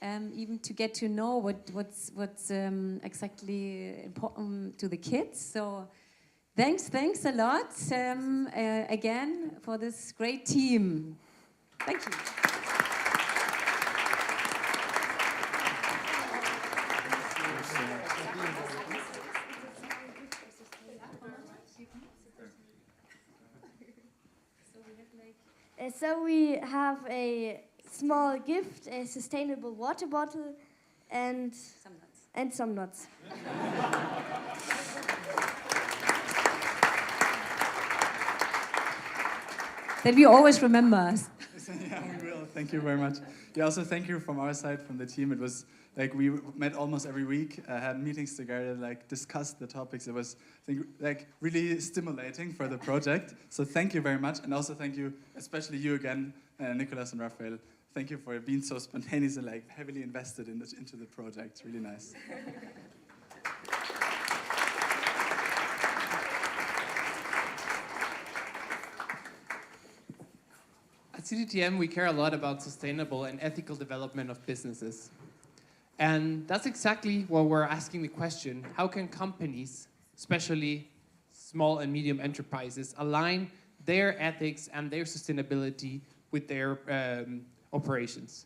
even to get to know what's exactly important to the kids. So thanks a lot again for this great team. Thank you. So we have a small gift, a sustainable water bottle, and some nuts. And some nuts. That we always remember us. Yeah, we will. Thank you very much. Yeah, also thank you from our side, from the team. It was like we met almost every week, had meetings together, like discussed the topics. It was, I think, like really stimulating for the project. So thank you very much, and also thank you, especially you again, Nicolas and Raphael. Thank you for being so spontaneous and like heavily invested into the project. Really nice. At CDTM, we care a lot about sustainable and ethical development of businesses. And that's exactly what we're asking the question: how can companies, especially small and medium enterprises, align their ethics and their sustainability with their operations?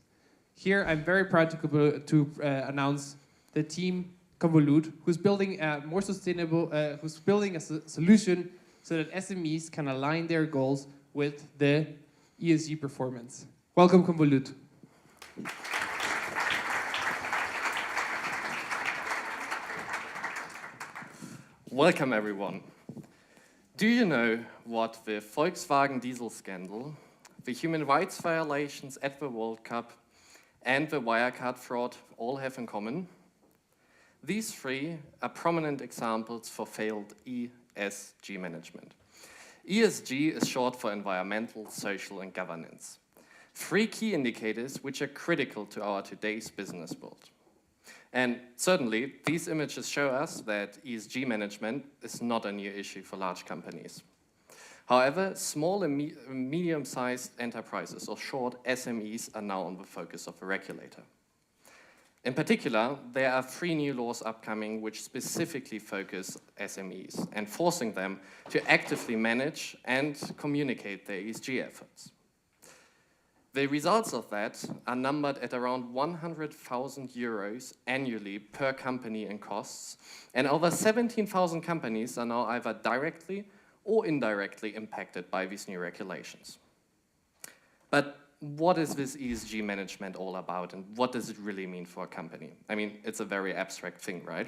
Here, I'm very proud to announce the team Convolut, who's building a more sustainable, who's building a solution so that SMEs can align their goals with the ESG performance. Welcome, Convolut. Welcome, everyone. Do you know what the Volkswagen diesel scandal, the human rights violations at the World Cup, and the Wirecard fraud all have in common? These three are prominent examples for failed ESG management. ESG is short for environmental, social, and governance. Three key indicators which are critical to our today's business world. And certainly, these images show us that ESG management is not a new issue for large companies. However, small and medium-sized enterprises, or short SMEs, are now on the focus of the regulator. In particular, there are 3 new laws upcoming which specifically focus SMEs and forcing them to actively manage and communicate their ESG efforts. The results of that are numbered at around 100,000 euros annually per company in costs, and over 17,000 companies are now either directly or indirectly impacted by these new regulations. But what is this ESG management all about, and what does it really mean for a company? I mean, it's a very abstract thing, right?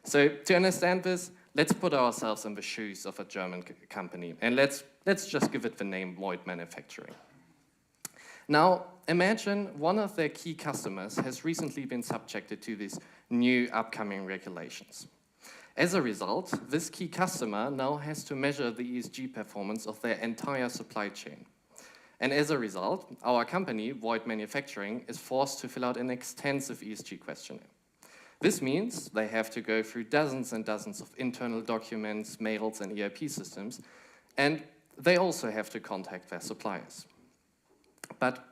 So to understand this, let's put ourselves in the shoes of a German company, and let's just give it the name Void Manufacturing. Now, imagine one of their key customers has recently been subjected to these new upcoming regulations. As a result, this key customer now has to measure the ESG performance of their entire supply chain. And as a result, our company, Void Manufacturing, is forced to fill out an extensive ESG questionnaire. This means they have to go through dozens and dozens of internal documents, mails, and ERP systems, and they also have to contact their suppliers. But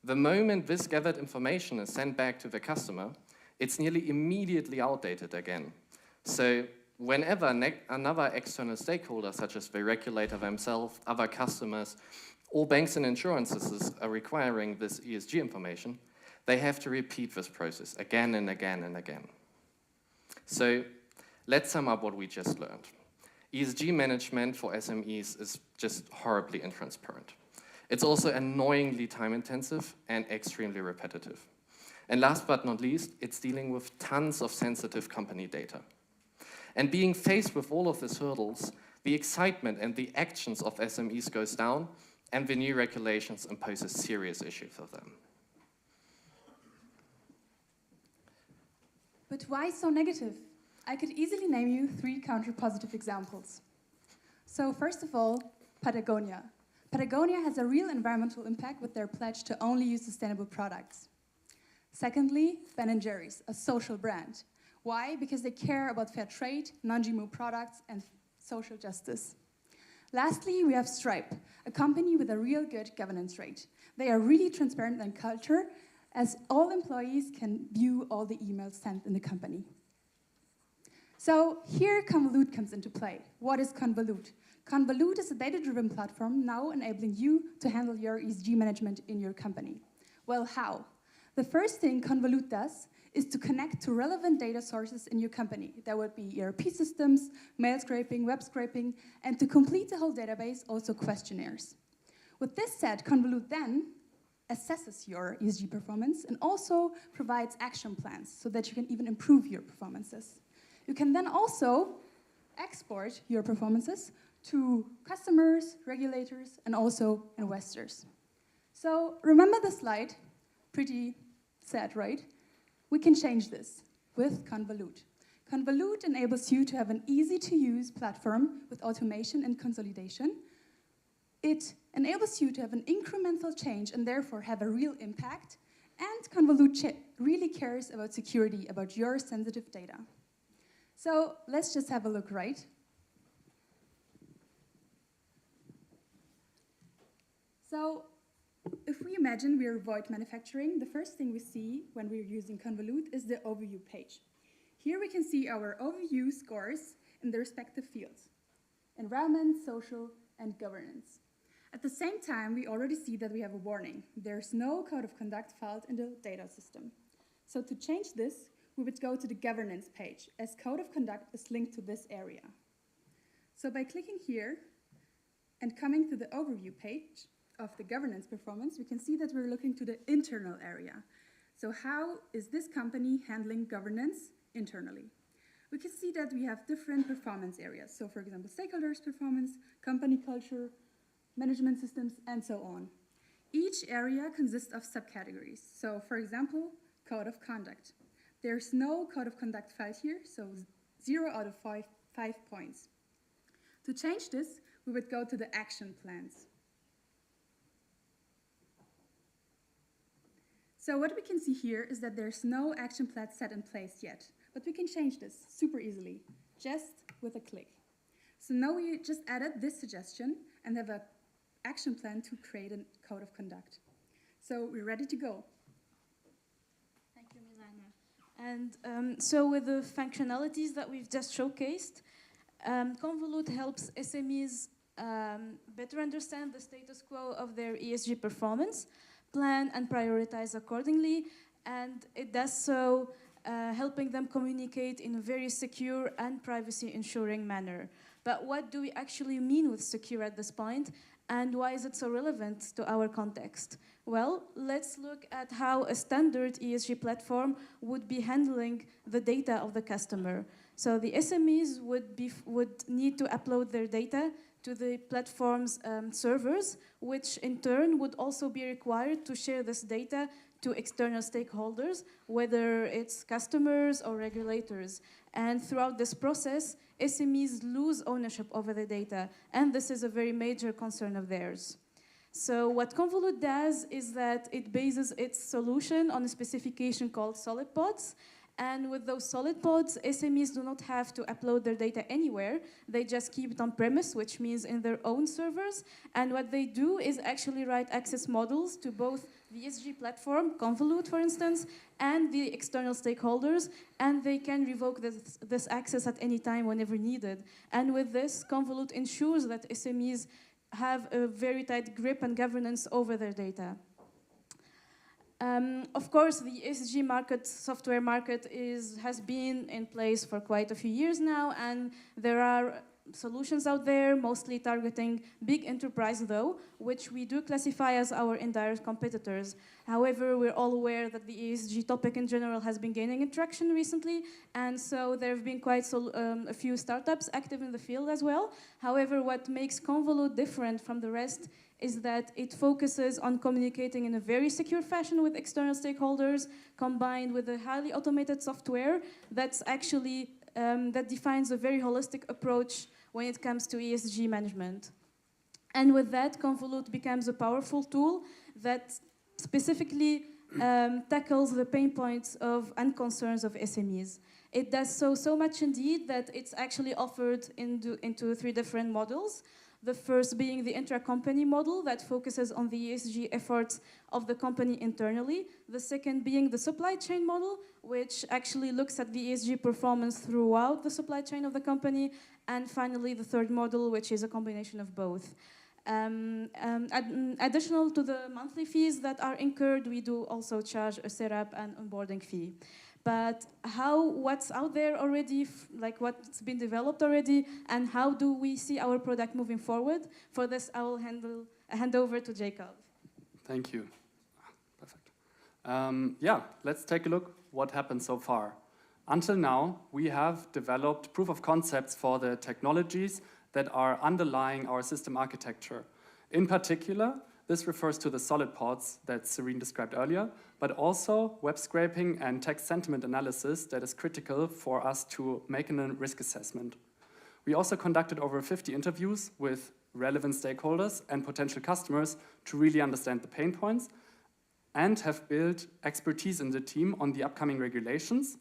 the moment this gathered information is sent back to the customer, it's nearly immediately outdated again. So whenever another external stakeholder, such as the regulator themselves, other customers, or banks and insurances are requiring this ESG information, they have to repeat this process again and again and again. So let's sum up what we just learned. ESG management for SMEs is just horribly intransparent. It's also annoyingly time-intensive and extremely repetitive. And last but not least, it's dealing with tons of sensitive company data. And being faced with all of these hurdles, the excitement and the actions of SMEs goes down, and the new regulations impose a serious issue for them. But why so negative? I could easily name you 3 counter-positive examples. So first of all, Patagonia. Patagonia has a real environmental impact with their pledge to only use sustainable products. Secondly, Ben & Jerry's, a social brand. Why? Because they care about fair trade, non-GMO products, and social justice. Lastly, we have Stripe, a company with a real good governance rate. They are really transparent in culture, as all employees can view all the emails sent in the company. So here Convolute comes into play. What is Convolute? Convolute is a data-driven platform now enabling you to handle your ESG management in your company. Well, how? The first thing Convolute does is to connect to relevant data sources in your company. That would be ERP systems, mail scraping, web scraping, and to complete the whole database, also questionnaires. With this said, Convolute then assesses your ESG performance and also provides action plans so that you can even improve your performances. You can then also export your performances to customers, regulators, and also investors. So remember the slide? Pretty sad, right? We can change this with Convolute. Convolute enables you to have an easy-to-use platform with automation and consolidation. It enables you to have an incremental change and therefore have a real impact. And Convolute really cares about security, about your sensitive data. So let's just have a look, right? So if we imagine we're Void Manufacturing, the first thing we see when we're using Convolute is the overview page. Here we can see our overview scores in the respective fields: environment, social, and governance. At the same time, we already see that we have a warning. There's no code of conduct filed in the data system. So to change this, we would go to the governance page, as code of conduct is linked to this area. So by clicking here and coming to the overview page of the governance performance, we can see that we're looking to the internal area. So how is this company handling governance internally? We can see that we have different performance areas. So for example, stakeholders performance, company culture, management systems, and so on. Each area consists of subcategories. So for example, code of conduct. There's no code of conduct filed here, so 0 out of 5 points. To change this, we would go to the action plans. So what we can see here is that there's no action plan set in place yet, but we can change this super easily, just with a click. So now we just added this suggestion and have an action plan to create a code of conduct. So we're ready to go. Thank you, Milana. And so with the functionalities that we've just showcased, Convolute helps SMEs better understand the status quo of their ESG performance, plan and prioritize accordingly, and it does so helping them communicate in a very secure and privacy-ensuring manner. But what do we actually mean with secure at this point, and why is it so relevant to our context? Well, let's look at how a standard ESG platform would be handling the data of the customer. So the SMEs would need to upload their data to the platform's servers, which in turn would also be required to share this data to external stakeholders, whether it's customers or regulators. And throughout this process, SMEs lose ownership over the data, and this is a very major concern of theirs. So what Convolute does is that it bases its solution on a specification called solid pods. And with those solid pods, SMEs do not have to upload their data anywhere. They just keep it on premise, which means in their own servers. And what they do is actually write access models to both the ESG platform, Convolute, for instance, and the external stakeholders, and they can revoke this access at any time whenever needed. And with this, Convolute ensures that SMEs have a very tight grip and governance over their data. Of course, the ESG market, software market, has been in place for quite a few years now, and there are solutions out there, mostly targeting big enterprise though, which we do classify as our indirect competitors. However, we're all aware that the ESG topic in general has been gaining traction recently, and so there have been quite a few startups active in the field as well. However, what makes Convolute different from the rest is that it focuses on communicating in a very secure fashion with external stakeholders, combined with a highly automated software that's actually that defines a very holistic approach when it comes to ESG management. And with that, Convolute becomes a powerful tool that specifically tackles the pain points and concerns of SMEs. It does so much indeed that it's actually offered into 3 different models. The first being the intra-company model that focuses on the ESG efforts of the company internally. The second being the supply chain model, which actually looks at the ESG performance throughout the supply chain of the company. And finally, the third model, which is a combination of both. Additional to the monthly fees that are incurred, we do also charge a setup and onboarding fee. But what's out there already, like what's been developed already, and how do we see our product moving forward? For this, I will hand over to Jacob. Thank you. Perfect. Yeah, let's take a look what happened so far. Until now, we have developed proof of concepts for the technologies that are underlying our system architecture. In particular, this refers to the solid pods that Serene described earlier, but also web scraping and text sentiment analysis that is critical for us to make a risk assessment. We also conducted over 50 interviews with relevant stakeholders and potential customers to really understand the pain points, and have built expertise in the team on the upcoming regulations,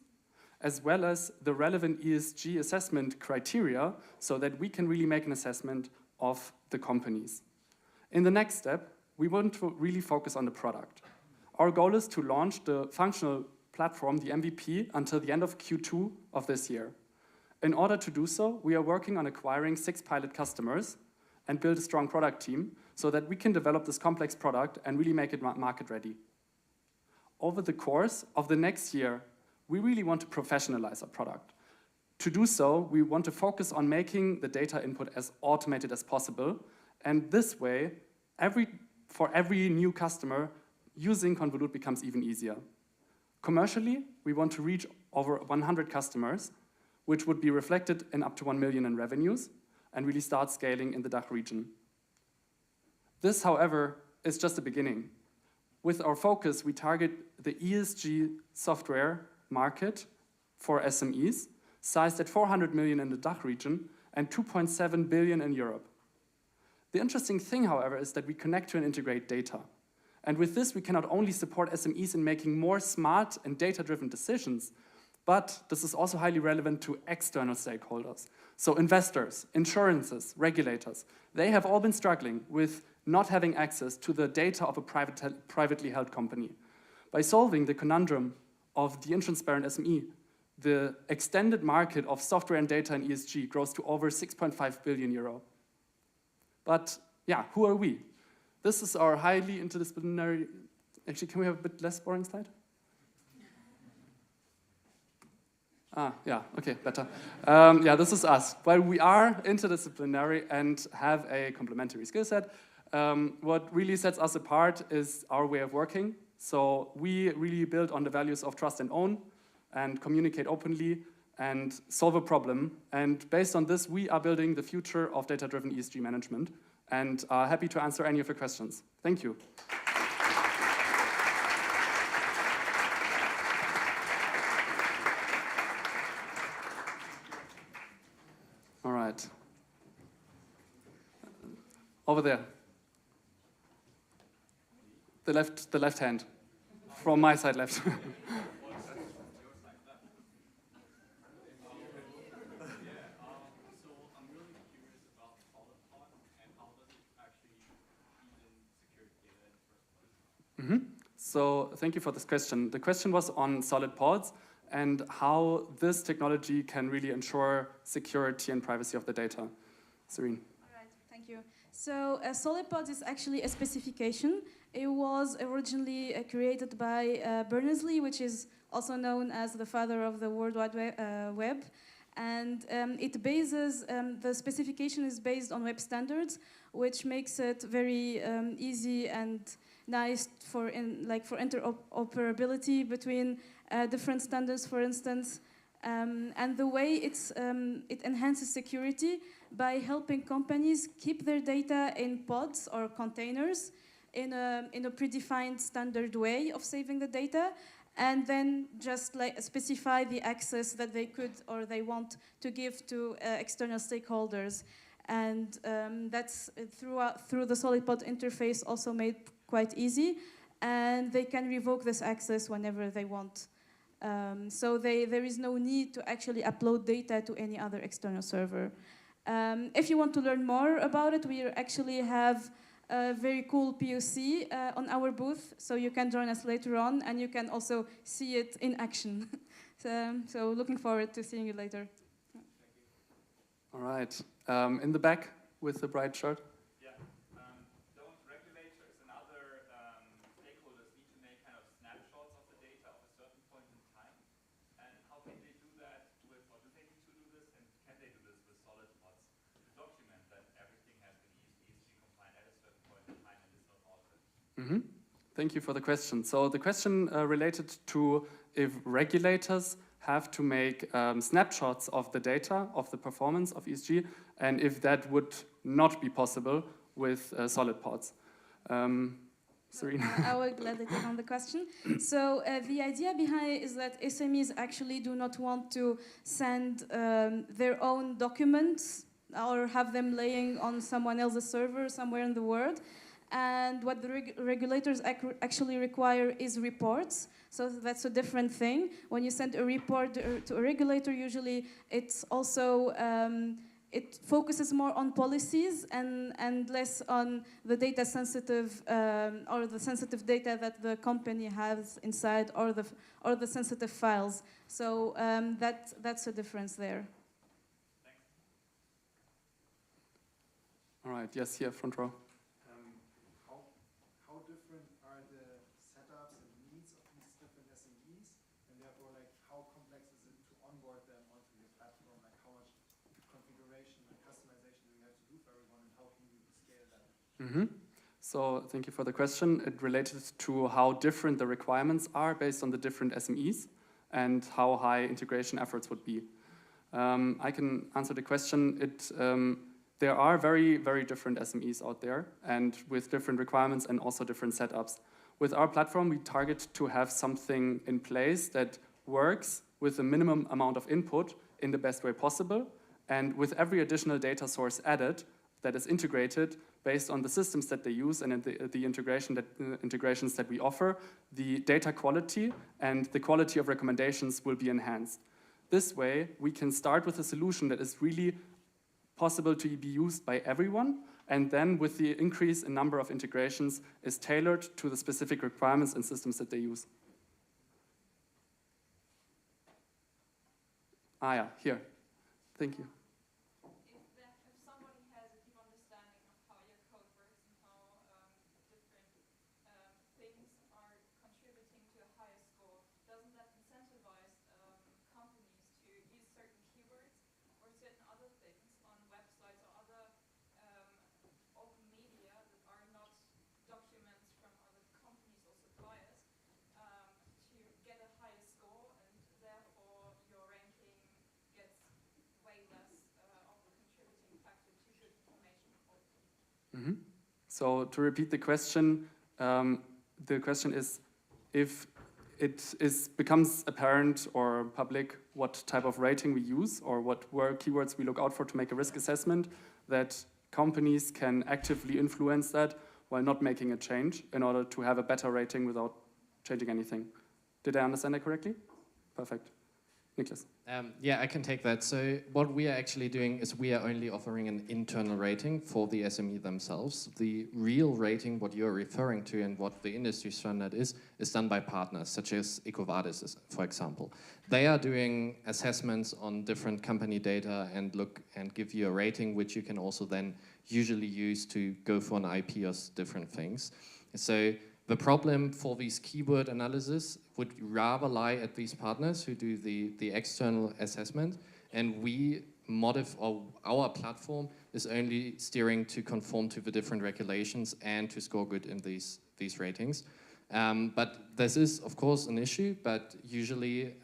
as well as the relevant ESG assessment criteria, so that we can really make an assessment of the companies. In the next step, we want to really focus on the product. Our goal is to launch the functional platform, the MVP, until the end of Q2 of this year. In order to do so, we are working on acquiring 6 pilot customers and build a strong product team so that we can develop this complex product and really make it market ready. Over the course of the next year, we really want to professionalize our product. To do so, we want to focus on making the data input as automated as possible, and this way, for every new customer, using Convolute becomes even easier. Commercially, we want to reach over 100 customers, which would be reflected in up to 1 million in revenues, and really start scaling in the DACH region. This, however, is just the beginning. With our focus, we target the ESG software market for SMEs, sized at 400 million in the DACH region and 2.7 billion in Europe. The interesting thing, however, is that we connect to and integrate data. And with this, we can not only support SMEs in making more smart and data-driven decisions, but this is also highly relevant to external stakeholders. So investors, insurances, regulators, they have all been struggling with not having access to the data of a privately held company. By solving the conundrum of the intransparent SME, the extended market of software and data in ESG grows to over 6.5 billion euro. But yeah, who are we? This is our highly interdisciplinary, actually, can we have a bit less boring slide? Yeah, okay, better. Yeah, this is us. While we are interdisciplinary and have a complementary skill set, what really sets us apart is our way of working. So we really build on the values of trust and own and communicate openly and solve a problem. And based on this, we are building the future of data-driven ESG management, and are happy to answer any of your questions. Thank you. All right. Over there. The left hand. From my side left. So thank you for this question. The question was on solid pods and how this technology can really ensure security and privacy of the data. Serene. All right, thank you. So solid pods is actually a specification. It was originally created by Berners-Lee, which is also known as the father of the World Wide Web. And the specification is based on web standards, which makes it very easy and nice for interoperability between different standards, for instance. And the way it enhances security by helping companies keep their data in pods or containers in a predefined standard way of saving the data, and then just specify the access that they could or they want to give to external stakeholders. And that's through the SolidPod interface also made quite easy, and they can revoke this access whenever they want. So there is no need to actually upload data to any other external server. If you want to learn more about it, we actually have a very cool POC on our booth, so you can join us later on, and you can also see it in action. So looking forward to seeing you later. All right. In the back with the bright shirt. Yeah. Don't regulators and other stakeholders need to make kind of snapshots of the data of a certain point in time? And how can they do that with, or do they need to do this, and can they do this with solid pods to document that everything has been ESG compliant at a certain point in time and is not altered? Thank you for the question. So the question related to if regulators have to make snapshots of the data, of the performance of ESG, and if that would not be possible with solid pods. Serena. I will gladly take on the question. So the idea behind it is that SMEs actually do not want to send their own documents or have them laying on someone else's server somewhere in the world. And what the regulators actually require is reports. So that's a different thing. When you send a report to a regulator, usually it's also, it focuses more on policies and less on the data sensitive, or the sensitive data that the company has inside, or the sensitive files. So that's a difference there. Thanks. All right, yes, here, front row. How different are the setups and needs of these different SMEs, and therefore, like, how complex is it to onboard them onto your platform? Like, how much configuration and customization do you have to do for everyone, and how can you scale that? So thank you for the question. It related to how different the requirements are based on the different SMEs and how high integration efforts would be. I can answer the question. There are very, very different SMEs out there, and with different requirements and also different setups. With our platform, we target to have something in place that works with a minimum amount of input in the best way possible, and with every additional data source added that is integrated based on the systems that they use and the integrations that we offer, the data quality and the quality of recommendations will be enhanced. This way, we can start with a solution that is really possible to be used by everyone, and then with the increase in number of integrations is tailored to the specific requirements and systems that they use. Ah yeah, here. Thank you. If somebody has a deep understanding of how your code works and how different things are contributing to a higher score, doesn't that incentivize companies to use certain keywords or certain other things on websites or other open media that are not documents from other companies or suppliers to get a higher score, and therefore your ranking So to repeat the question is if becomes apparent or public what type of rating we use or what keywords we look out for to make a risk assessment, that companies can actively influence that while not making a change in order to have a better rating without changing anything. Did I understand that correctly? Perfect. Niklas. Yeah, I can take that. So what we are actually doing is we are only offering an internal rating for the SME themselves. The real rating, what you're referring to and what the industry standard is done by partners, such as EcoVadis, for example. They are doing assessments on different company data and look and give you a rating, which you can also then usually use to go for an IP or different things. So the problem for these keyword analysis would rather lie at these partners who do the external assessment, and our platform is only steering to conform to the different regulations and to score good in these ratings. But this is, of course, an issue, but usually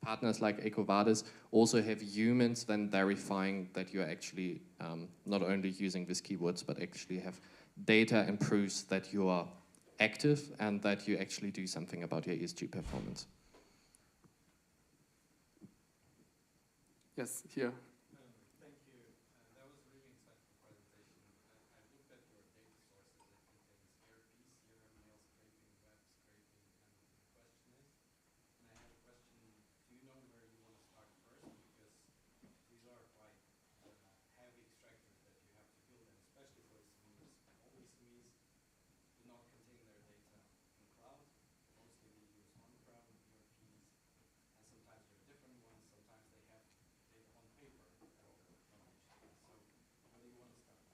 partners like EcoVadis also have humans then verifying that you're actually not only using these keywords, but actually have data and proofs that you are active and that you actually do something about your ESG performance. Yes, here. Thank you. That was a really insightful presentation. I looked at your data sources. It contains herpes, serum, nail scraping, web scraping, and the question is, and I had a question, do you know where you want to start first? Because these are quite heavy extractors that you have to build, and especially for SMEs. All SMEs do not contain their data in cloud. Mostly they use on-prem ERPs, and sometimes they're different ones. Sometimes they have data on paper that are not HTML. So where do you want to start?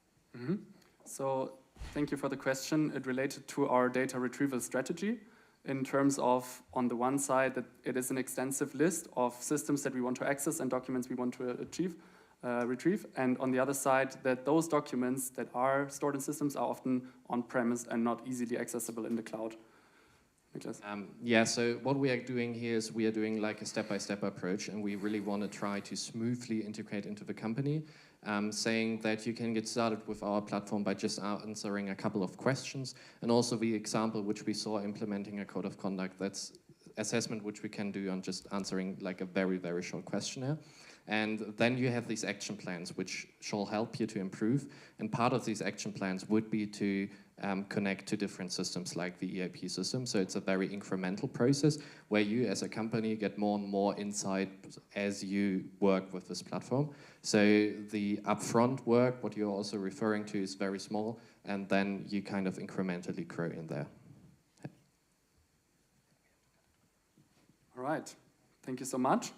So thank you for the question. It related to our data retrieval strategy in terms of, on the one side, that it is an extensive list of systems that we want to access and documents we want to retrieve, and on the other side, that those documents that are stored in systems are often on-premise and not easily accessible in the cloud. Niklas? Yeah, so what we are doing here is we are doing like a step-by-step approach, and we really want to try to smoothly integrate into the company, saying that you can get started with our platform by just answering a couple of questions, and also the example which we saw implementing a code of conduct, that's assessment which we can do on just answering like a very, very short questionnaire. And then you have these action plans which shall help you to improve. And part of these action plans would be to connect to different systems like the ERP system. So it's a very incremental process where you as a company get more and more insight as you work with this platform. So the upfront work, what you're also referring to, is very small, and then you kind of incrementally grow in there. All right, thank you so much.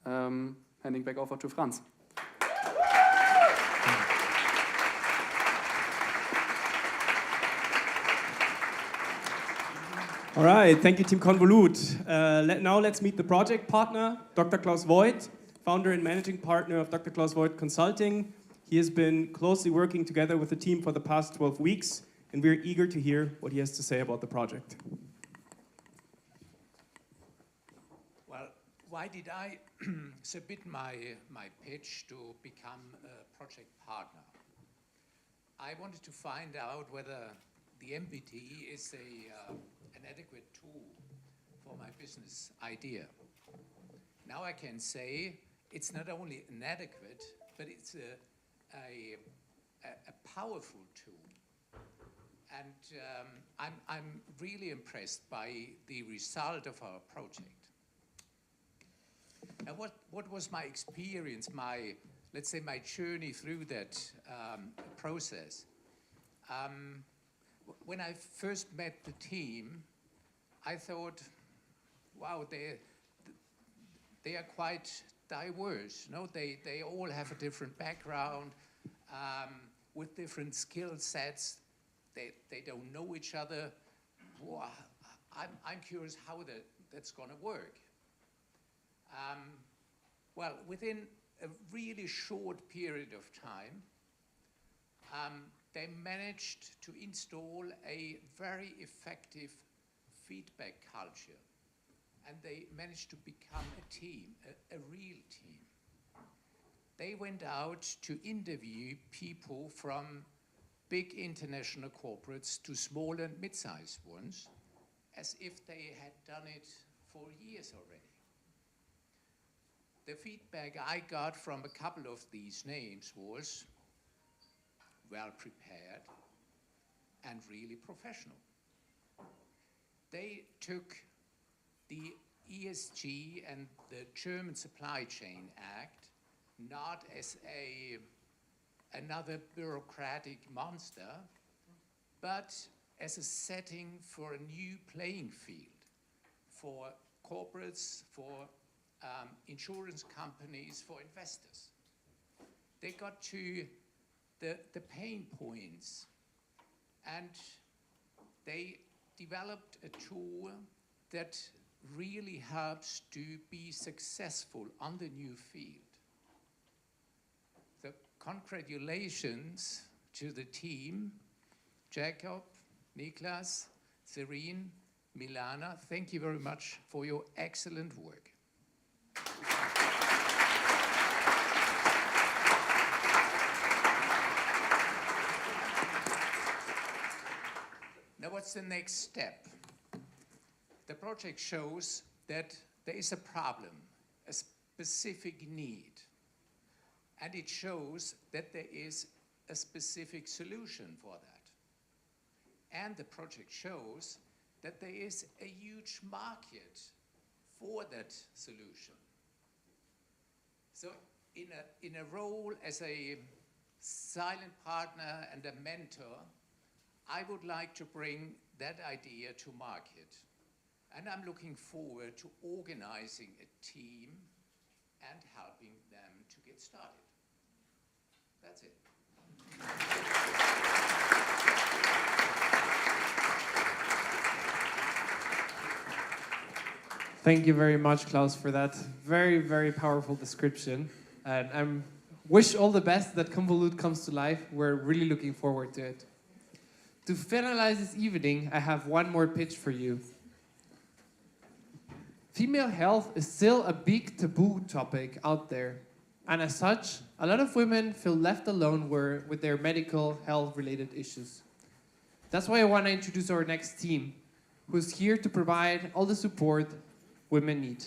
Handing back over to Franz. All right, thank you, Team Convolut. Now let's meet the project partner, Dr. Klaus Voigt, founder and managing partner of Dr. Klaus Voigt Consulting. He has been closely working together with the team for the past 12 weeks, and we're eager to hear what he has to say about the project. Well, why did I submit my pitch to become a project partner? I wanted to find out whether the MBT is an adequate tool for my business idea. Now I can say it's not only inadequate, but it's a powerful tool. And I'm really impressed by the result of our project. Now, what was my experience, let's say my journey through that process? When I first met the team, I thought, wow, they are quite diverse. No, they all have a different background with different skill sets. They don't know each other. Wow, I'm curious how that's going to work. Well, within a really short period of time, they managed to install a very effective feedback culture. And they managed to become a team, a real team. They went out to interview people from big international corporates to small and mid-sized ones, as if they had done it for years already. The feedback I got from a couple of these names was well prepared and really professional. They took the ESG and the German Supply Chain Act not as another bureaucratic monster, but as a setting for a new playing field for corporates, for insurance companies, for investors. They got to the pain points, and they developed a tool that really helps to be successful on the new field. So congratulations to the team, Jacob, Niklas, Serene, Milana. Thank you very much for your excellent work. Now, what's the next step? The project shows that there is a problem, a specific need, and it shows that there is a specific solution for that. And the project shows that there is a huge market for that solution. So in a role as a silent partner and a mentor, I would like to bring that idea to market. And I'm looking forward to organizing a team and helping them to get started. That's it. Thank you very much, Klaus, for that very, very powerful description. And I wish all the best that Convolute comes to life. We're really looking forward to it. To finalize this evening, I have one more pitch for you. Female health is still a big taboo topic out there. And as such, a lot of women feel left alone with their medical health-related issues. That's why I want to introduce our next team, who's here to provide all the support women need.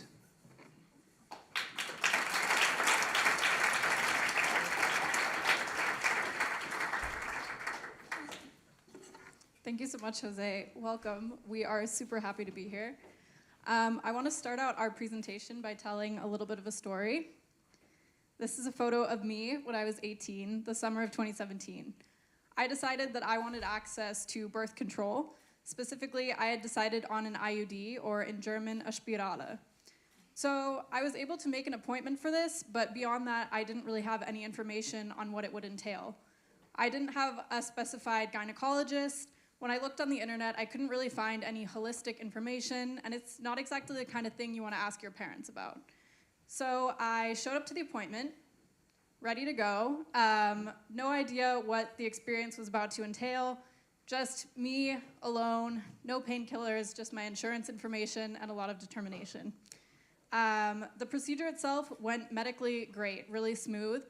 Thank you so much, Jose. Welcome. We are super happy to be here. I want to start out our presentation by telling a little bit of a story. This is a photo of me when I was 18, the summer of 2017. I decided that I wanted access to birth control. Specifically, I had decided on an IUD, or in German, a Spirale. So I was able to make an appointment for this, but beyond that, I didn't really have any information on what it would entail. I didn't have a specified gynecologist. When I looked on the internet, I couldn't really find any holistic information, and it's not exactly the kind of thing you want to ask your parents about. So I showed up to the appointment, ready to go. No idea what the experience was about to entail. Just me alone, no painkillers, just my insurance information and a lot of determination. The procedure itself went medically great, really smooth.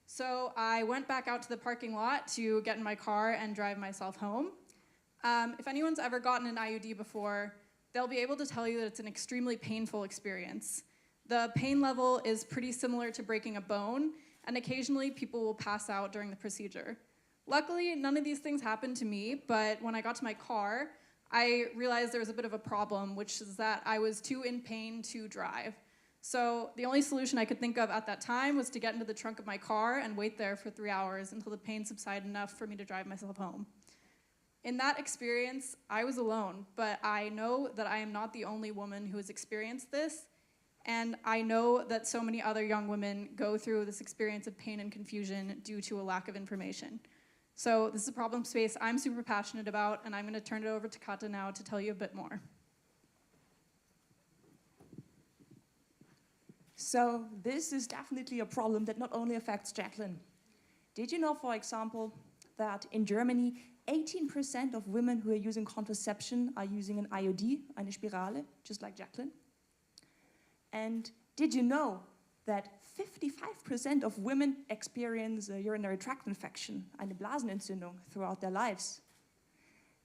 So I went back out to the parking lot to get in my car and drive myself home. If anyone's ever gotten an IUD before, they'll be able to tell you that it's an extremely painful experience. The pain level is pretty similar to breaking a bone, and occasionally people will pass out during the procedure. Luckily, none of these things happened to me, but when I got to my car, I realized there was a bit of a problem, which is that I was too in pain to drive. So the only solution I could think of at that time was to get into the trunk of my car and wait there for 3 hours until the pain subsided enough for me to drive myself home. In that experience, I was alone, but I know that I am not the only woman who has experienced this, and I know that so many other young women go through this experience of pain and confusion due to a lack of information. So this is a problem space I'm super passionate about, and I'm going to turn it over to Kata now to tell you a bit more. So this is definitely a problem that not only affects Jacqueline. Did you know, for example, that in Germany, 18% of women who are using contraception are using an IUD, eine Spirale, just like Jacqueline? And did you know that 55% of women experience a urinary tract infection, eine Blasenentzündung, throughout their lives.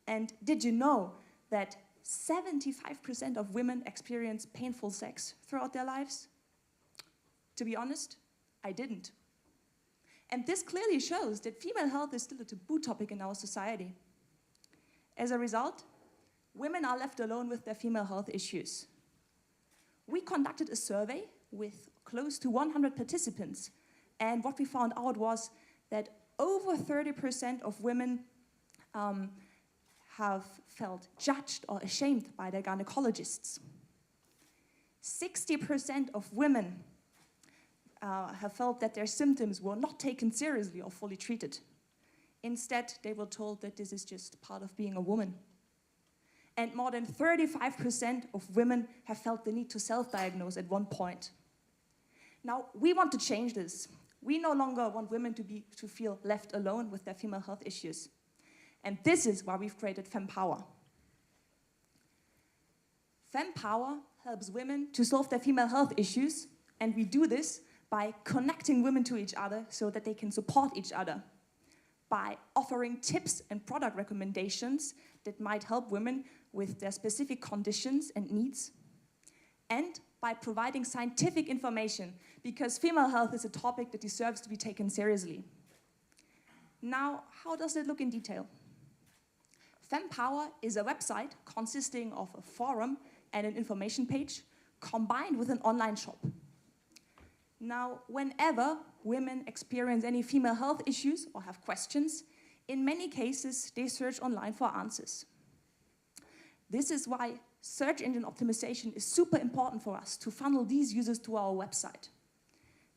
And did you know that 75% of women experience painful sex throughout their lives? To be honest, I didn't. And this clearly shows that female health is still a taboo topic in our society. As a result, women are left alone with their female health issues. We conducted a survey with close to 100 participants, and what we found out was that over 30% of women have felt judged or ashamed by their gynecologists. 60% of women have felt that their symptoms were not taken seriously or fully treated. Instead, they were told that this is just part of being a woman. And more than 35% of women have felt the need to self-diagnose at one point. Now, we want to change this. We no longer want women to feel left alone with their female health issues. And this is why we've created FemPower. FemPower helps women to solve their female health issues, and we do this by connecting women to each other so that they can support each other, by offering tips and product recommendations that might help women with their specific conditions and needs, and by providing scientific information, because female health is a topic that deserves to be taken seriously. Now, how does it look in detail? FemPower is a website consisting of a forum and an information page combined with an online shop. Now, whenever women experience any female health issues or have questions, in many cases, they search online for answers. This is why search engine optimization is super important for us to funnel these users to our website.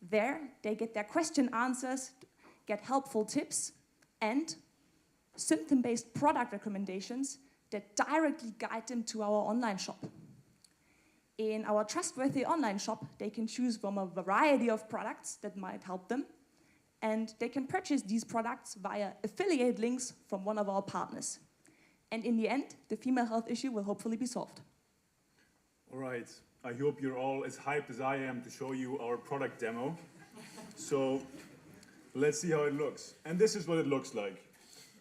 There, they get their question answers, get helpful tips, and symptom-based product recommendations that directly guide them to our online shop. In our trustworthy online shop, they can choose from a variety of products that might help them, and they can purchase these products via affiliate links from one of our partners. And in the end, the female health issue will hopefully be solved. All right, I hope you're all as hyped as I am to show you our product demo. So let's see how it looks. And this is what it looks like.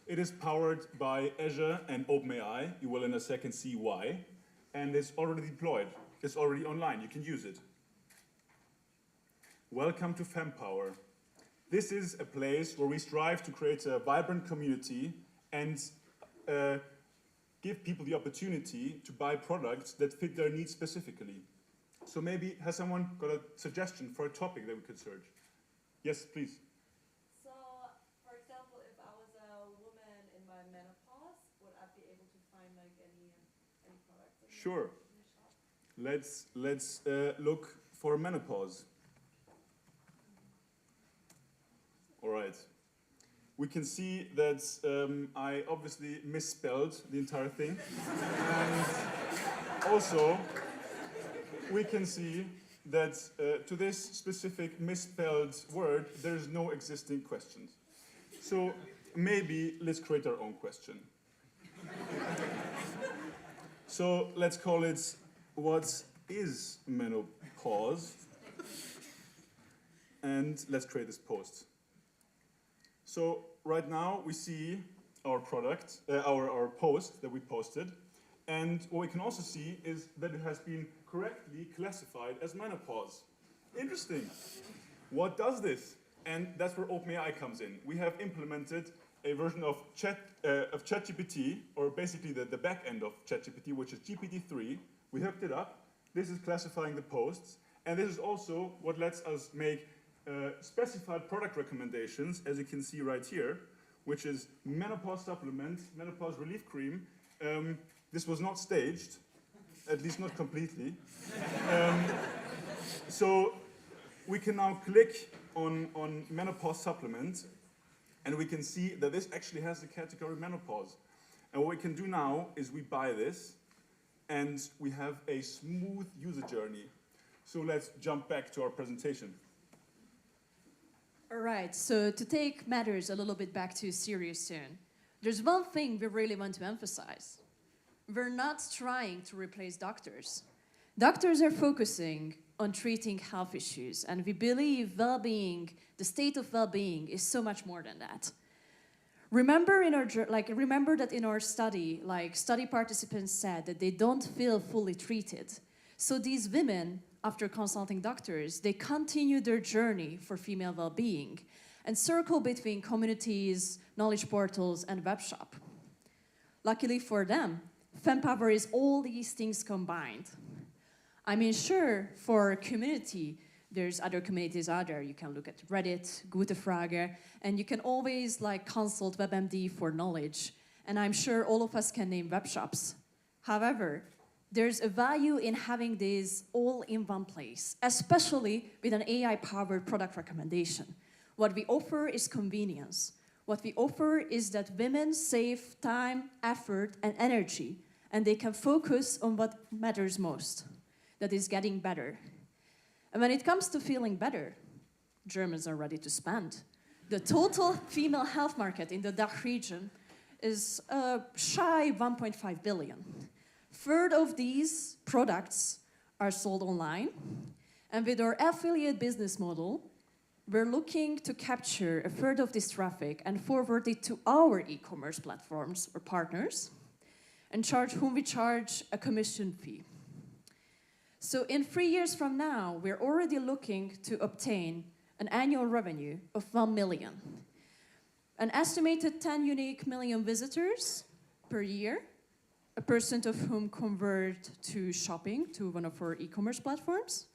It is powered by Azure and OpenAI. You will in a second see why. And it's already deployed. It's already online. You can use it. Welcome to FemPower. This is a place where we strive to create a vibrant community and give people the opportunity to buy products that fit their needs specifically. So maybe, has someone got a suggestion for a topic that we could search? Yes, please. So, for example, if I was a woman in my menopause, would I be able to find like any products? Sure. Let's look for menopause. All right. We can see that I obviously misspelled the entire thing. And also, we can see that to this specific misspelled word, there's no existing questions. So maybe let's create our own question. So let's call it, what is menopause? And let's create this post. So right now we see our product, our post that we posted. And what we can also see is that it has been correctly classified as menopause. Interesting. What does this? And that's where OpenAI comes in. We have implemented a version of ChatGPT, or basically the back end of ChatGPT, which is GPT-3. We hooked it up. This is classifying the posts. And this is also what lets us make specified product recommendations, as you can see right here, which is menopause supplement, menopause relief cream. This was not staged, at least not completely. So we can now click on menopause supplement, and we can see that this actually has the category menopause. And what we can do now is we buy this, and we have a smooth user journey. So let's jump back to our presentation. All right, so to take matters a little bit back to serious soon, there's one thing we really want to emphasize. We're not trying to replace doctors. Doctors are focusing on treating health issues, and we believe well-being, the state of well-being, is so much more than that. Remember that in our study, study participants said that they don't feel fully treated. So these women, after consulting doctors, they continue their journey for female well-being and circle between communities, knowledge portals, and web shop. Luckily for them, FemPower is all these things combined. I mean, sure, for community, there's other communities out there. You can look at Reddit, Gute Frage, and you can always consult WebMD for knowledge. And I'm sure all of us can name web shops. However, there's a value in having these all in one place, especially with an AI-powered product recommendation. What we offer is convenience. What we offer is that women save time, effort, and energy, and they can focus on what matters most, that is getting better. And when it comes to feeling better, Germans are ready to spend. The total female health market in the DACH region is shy 1.5 billion. Third of these products are sold online. And with our affiliate business model, we're looking to capture a third of this traffic and forward it to our e-commerce platforms or partners, and whom we charge a commission fee. So in 3 years from now, we're already looking to obtain an annual revenue of 1 million. An estimated 10 unique million visitors per year, 1% of whom convert to shopping to one of our e-commerce platforms.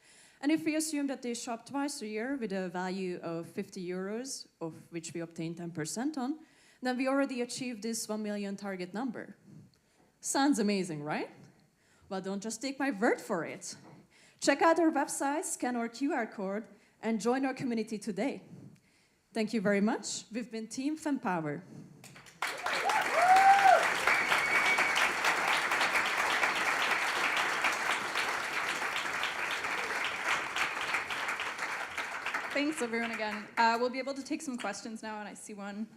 And if we assume that they shop twice a year with a value of 50 euros, of which we obtain 10% on, then we already achieved this 1 million target number. Sounds amazing, right? Well, don't just take my word for it. Check out our website, scan our QR code, and join our community today. Thank you very much. We've been Team FemPower. Thanks, everyone, again. We'll be able to take some questions now, and I see one.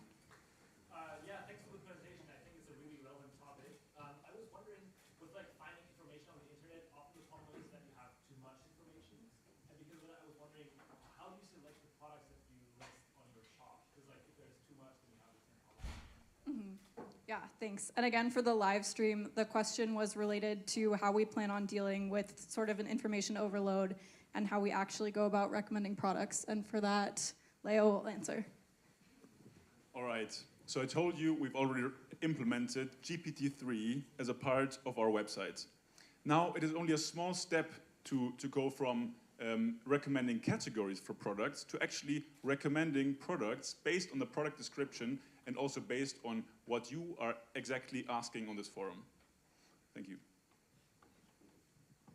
Yeah, thanks for the presentation. I think it's a really relevant topic. I was wondering, with finding information on the internet, often the problem is that you have too much information. And because of that, I was wondering, how do you select the products that you list on your shop? Because if there's too much, then you have the same problem. Yeah, thanks. And again, for the live stream, the question was related to how we plan on dealing with sort of an information overload and how we actually go about recommending products. And for that, Leo will answer. All right. So I told you we've already implemented GPT-3 as a part of our website. Now it is only a small step to go from recommending categories for products to actually recommending products based on the product description and also based on what you are exactly asking on this forum. Thank you.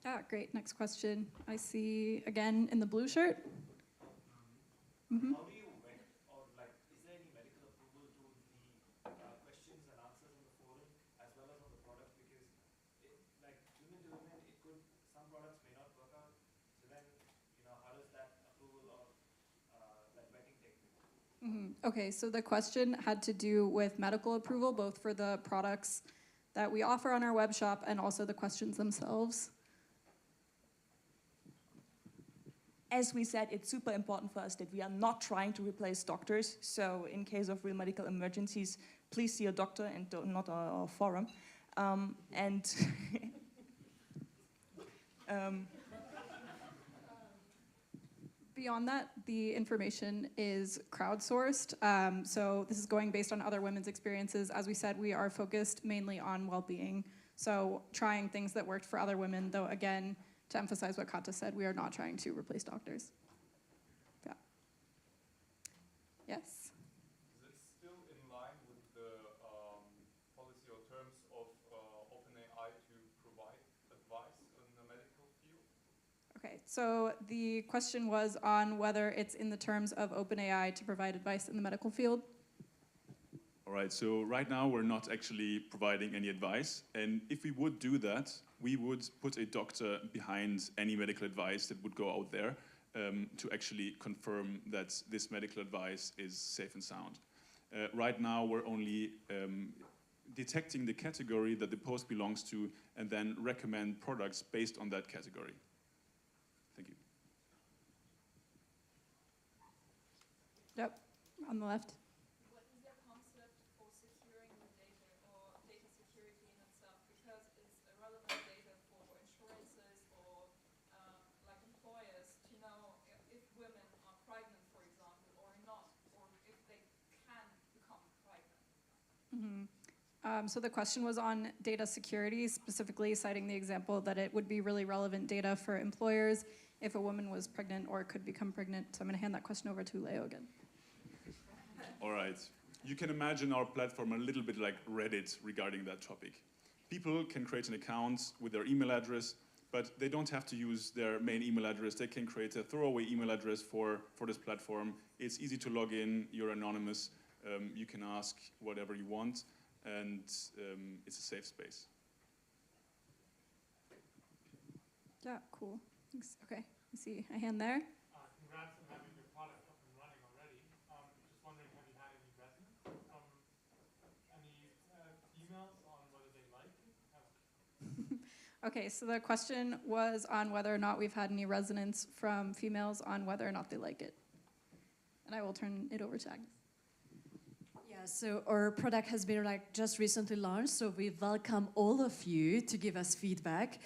Ah, great. Next question. I see, again, in the blue shirt. How do you vet, or is there any medical approval to the questions and answers on the forum as well as on the product? Because human to human, some products may not work out. So then, how does that approval or vetting take place? Okay, so the question had to do with medical approval, both for the products that we offer on our web shop and also the questions themselves. As we said, it's super important for us that we are not trying to replace doctors. So in case of real medical emergencies, please see a doctor and not our forum. Beyond that, the information is crowdsourced. So this is going based on other women's experiences. As we said, we are focused mainly on well-being. So trying things that worked for other women, though again, to emphasize what Kata said, we are not trying to replace doctors. Yeah. Yes? Is it still in line with the policy or terms of OpenAI to provide advice in the medical field? Okay, so the question was on whether it's in the terms of OpenAI to provide advice in the medical field. All right, so right now we're not actually providing any advice. And if we would do that, we would put a doctor behind any medical advice that would go out there to actually confirm that this medical advice is safe and sound. Right now, we're only detecting the category that the post belongs to and then recommend products based on that category. Thank you. Yep, on the left. What is your concept for securing the data or data security in itself? Because it's relevant data for insurances or like employers to know if women are pregnant, for example, or not, or if they can become pregnant. So the question was on data security, specifically citing the example that it would be really relevant data for employers if a woman was pregnant or could become pregnant. So I'm going to hand that question over to Leo again. All right. You can imagine our platform a little bit like Reddit regarding that topic. People can create an account with their email address, but they don't have to use their main email address. They can create a throwaway email address for this platform. It's easy to log in. You're anonymous. You can ask whatever you want, and it's a safe space. Yeah, cool. Thanks. Okay, I see a hand there. Congrats on having your product up and running already. Just wondering, have you had any resonance from any females on whether they like it? Okay, so the question was on whether or not we've had any resonance from females on whether or not they like it. And I will turn it over to Agnes. Yeah, so our product has been just recently launched, so we welcome all of you to give us feedback.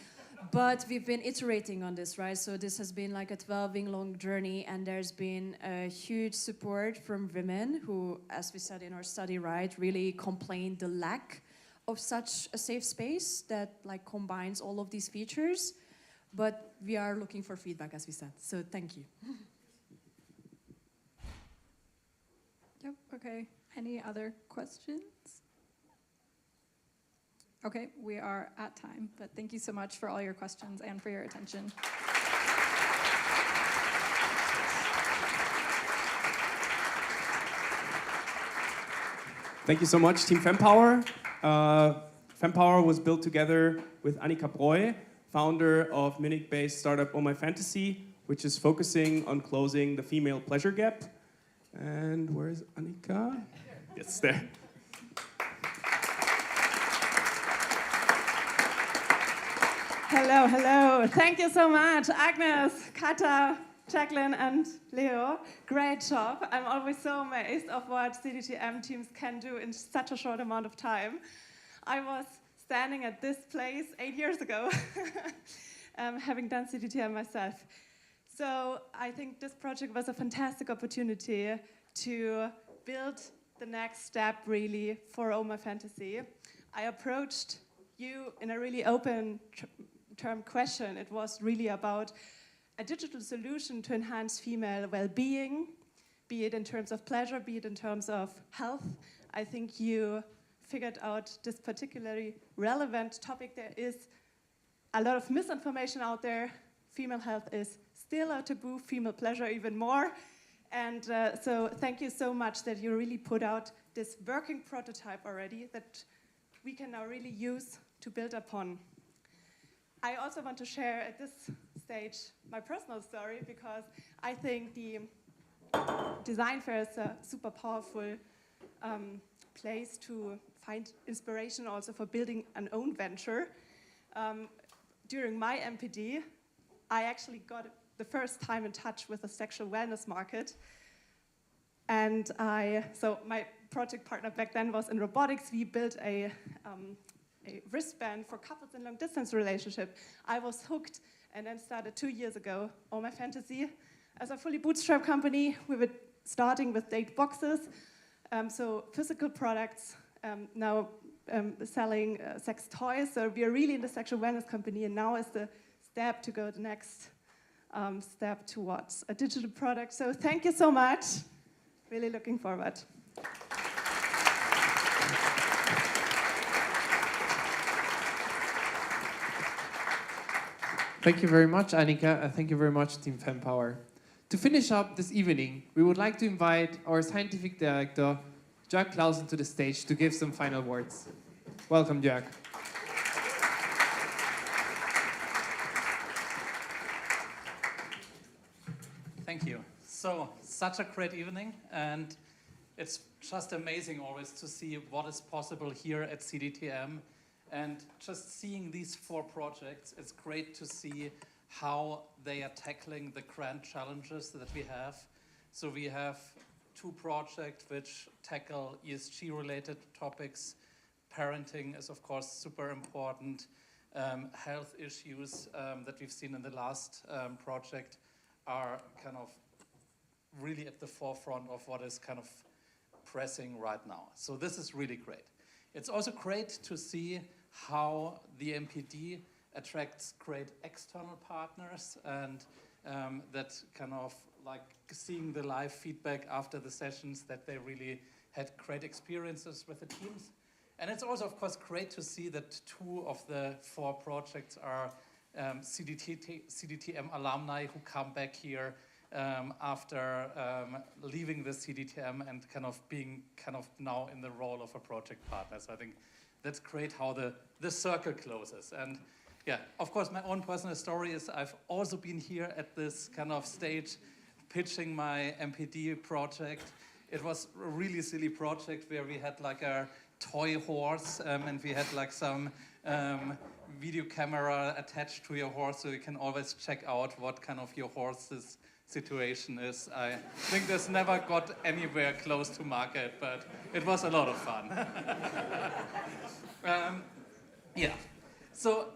But we've been iterating on this, right? So this has been like a 12-week-long journey, and there's been a huge support from women who, as we said in our study, right, really complained the lack of such a safe space that combines all of these features. But we are looking for feedback, as we said. So thank you. Yep, okay. Any other questions? Okay, we are at time, but thank you so much for all your questions and for your attention. Thank you so much, Team FemPower. FemPower was built together with Annika Breu, founder of Munich-based startup Oh My Fantasy, which is focusing on closing the female pleasure gap. And where is Annika? Yes, there. Hello, hello. Thank you so much, Agnes, Kata, Jacqueline, and Leo. Great job. I'm always so amazed of what CDTM teams can do in such a short amount of time. I was standing at this place 8 years ago, having done CDTM myself. So I think this project was a fantastic opportunity to build the next step, really, for Oh My Fantasy. I approached you in a really open term question. It was really about a digital solution to enhance female well-being, be it in terms of pleasure, be it in terms of health. I think you figured out this particularly relevant topic. There is a lot of misinformation out there. Female health is still a taboo, female pleasure even more. And so thank you so much that you really put out this working prototype already that we can now really use to build upon. I also want to share at this stage my personal story, because I think the design fair is a super powerful place to find inspiration also for building an own venture. During my MPD, I actually got the first time in touch with the sexual wellness market. And so my project partner back then was in robotics. We built a wristband for couples in long-distance relationship. I was hooked, and then started 2 years ago, Oh My Fantasy. As a fully bootstrapped company, we were starting with 8 boxes, so physical products, now selling sex toys. So we are really in the sexual wellness company, and now is the step to go the next step towards a digital product. So thank you so much. Really looking forward. Thank you very much, Annika, and thank you very much, Team FemPower. To finish up this evening, we would like to invite our scientific director, Jörg Clausen, to the stage to give some final words. Welcome, Jörg. Thank you. So, such a great evening, and it's just amazing always to see what is possible here at CDTM. And just seeing these 4 projects, it's great to see how they are tackling the grand challenges that we have. So we have 2 projects which tackle ESG-related topics. Parenting is, of course, super important. Health issues that we've seen in the last project are kind of really at the forefront of what is kind of pressing right now. So this is really great. It's also great to see how the MPD attracts great external partners, and that kind of like seeing the live feedback after the sessions that they really had great experiences with the teams. And it's also, of course, great to see that 2 of the 4 projects are CDTM alumni who come back here after leaving the CDTM and kind of being kind of now in the role of a project partner. So I think that's great how the circle closes. And yeah, of course, my own personal story is I've also been here at this kind of stage pitching my MPD project. It was a really silly project where we had like a toy horse and we had like some video camera attached to your horse, so you can always check out what kind of your horse's situation is. I think this never got anywhere close to market, but it was a lot of fun. Yeah, so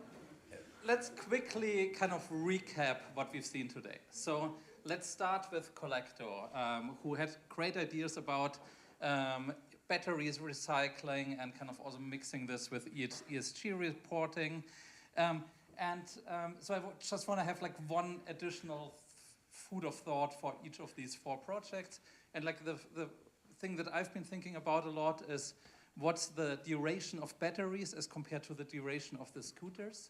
let's quickly kind of recap what we've seen today. So let's start with Collector, who had great ideas about batteries recycling and kind of also mixing this with ESG reporting. So I just want to have like one additional food of thought for each of these 4 projects. And like the thing that I've been thinking about a lot is what's the duration of batteries as compared to the duration of the scooters.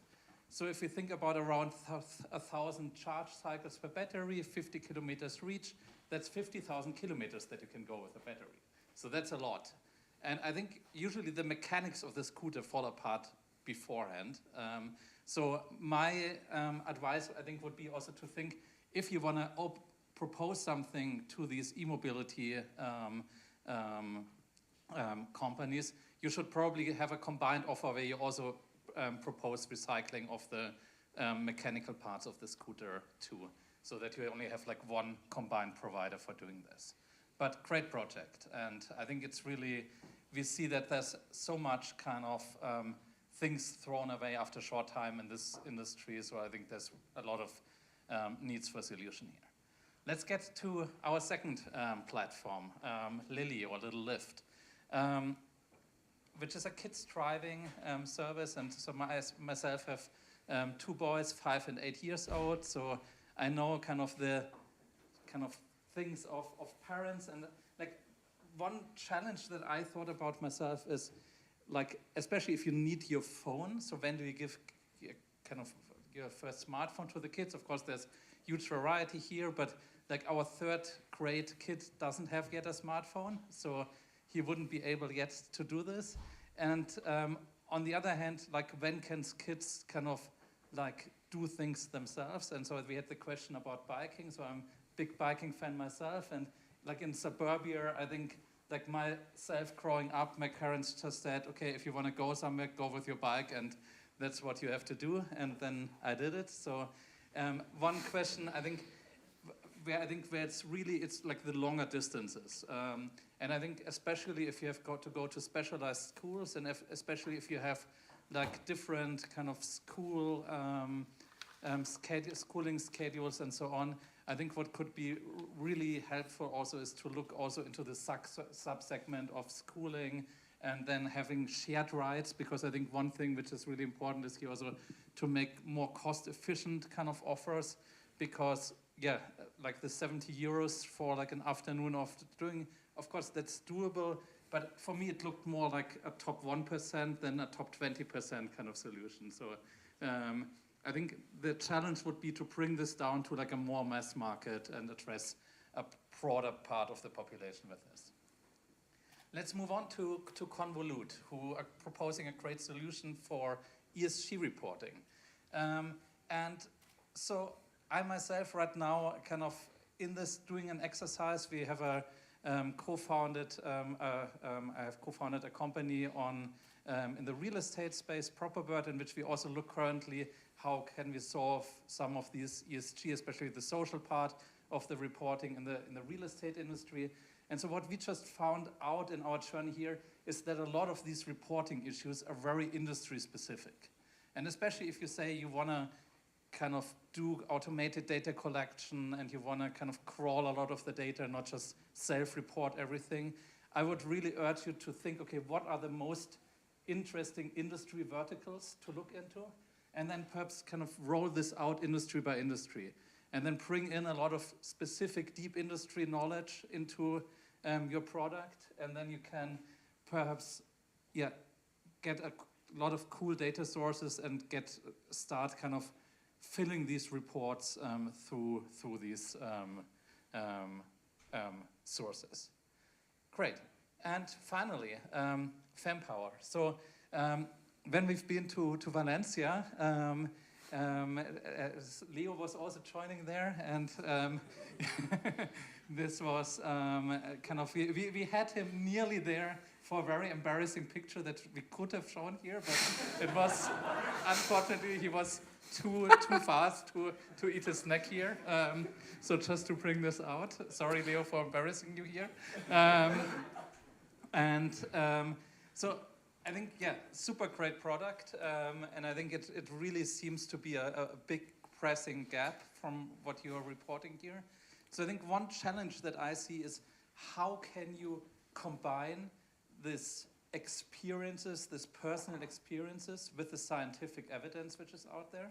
So if we think about around 1,000 charge cycles per battery, 50 kilometers reach, that's 50,000 kilometers that you can go with a battery. So that's a lot. And I think usually the mechanics of the scooter fall apart beforehand. So my advice, I think, would be also to think, if you want to propose something to these e-mobility companies, you should probably have a combined offer where you also propose recycling of the mechanical parts of the scooter too, so that you only have like one combined provider for doing this. But great project, and I think it's really, we see that there's so much kind of things thrown away after a short time in this industry, so I think there's a lot of needs for solution here. Let's get to our second platform, Lily, or Little Lift, which is a kids driving service, and so myself have 2 boys, 5 and 8 years old, so I know kind of the things of parents. And like one challenge that I thought about myself is like, especially if you need your phone, so when do you give kind of your first smartphone to the kids? Of course, there's huge variety here, but like our 3rd grade kid doesn't have yet a smartphone, so he wouldn't be able yet to do this. And on the other hand, like when can kids kind of like do things themselves? And so we had the question about biking, so I'm a big biking fan myself, and like in suburbia, I think like myself growing up, my parents just said, okay, if you want to go somewhere, go with your bike, and that's what you have to do, and then I did it. So one question, I think where it's really, it's like the longer distances. And I think especially if you have got to go to specialized schools, and especially if you have like different kind of school schooling schedules and so on, I think what could be really helpful also is to look also into the sub-segment of schooling, and then having shared rides, because I think one thing which is really important is here also to make more cost-efficient kind of offers, because yeah, like the 70 euros for like an afternoon of doing, of course that's doable, but for me it looked more like a top 1% than a top 20% kind of solution. So I think the challenge would be to bring this down to like a more mass market and address a broader part of the population with this. Let's move on to Convolute, who are proposing a great solution for ESG reporting. And so I myself right now kind of in this doing an exercise. We have I have co-founded a company in the real estate space, Properbird, in which we also look currently how can we solve some of these ESG, especially the social part of the reporting in the real estate industry. And so what we just found out in our journey here is that a lot of these reporting issues are very industry specific. And especially if you say you want to kind of do automated data collection and you want to kind of crawl a lot of the data, not just self-report everything, I would really urge you to think, okay, what are the most interesting industry verticals to look into? And then perhaps kind of roll this out industry by industry. And then bring in a lot of specific deep industry knowledge into your product. And then you can perhaps, get a lot of cool data sources and start kind of filling these reports through these sources. Great. And finally, FemPower. So when we've been to Valencia, Leo was also joining there, and this was kind of, we had him nearly there for a very embarrassing picture that we could have shown here, but it was, unfortunately, he was too fast to eat a snack here. So just to bring this out, sorry Leo for embarrassing you here. So I think, super great product, and I think it really seems to be a big pressing gap from what you are reporting here. So I think one challenge that I see is how can you combine this experiences, this personal experiences with the scientific evidence which is out there?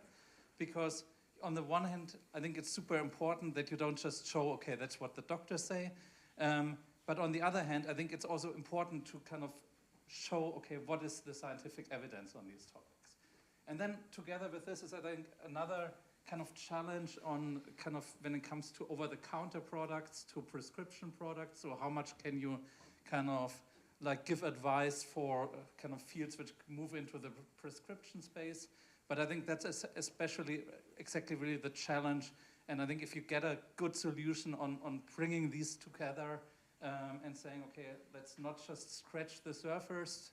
Because on the one hand, I think it's super important that you don't just show, okay, that's what the doctors say, but on the other hand, I think it's also important to kind of show, okay, what is the scientific evidence on these topics? And then together with this is, I think, another kind of challenge on kind of when it comes to over-the-counter products to prescription products. So how much can you kind of like give advice for kind of fields which move into the prescription space? But I think that's especially exactly really the challenge. And I think if you get a good solution on bringing these together, and saying, okay, let's not just scratch the surface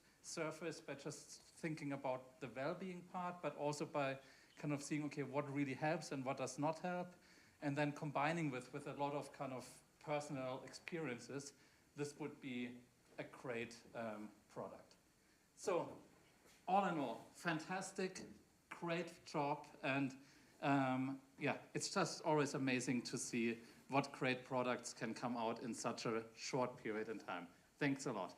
by just thinking about the well-being part, but also by kind of seeing, okay, what really helps and what does not help, and then combining with a lot of kind of personal experiences, this would be a great product. So, all in all, fantastic, great job, and it's just always amazing to see what great products can come out in such a short period in time. Thanks a lot.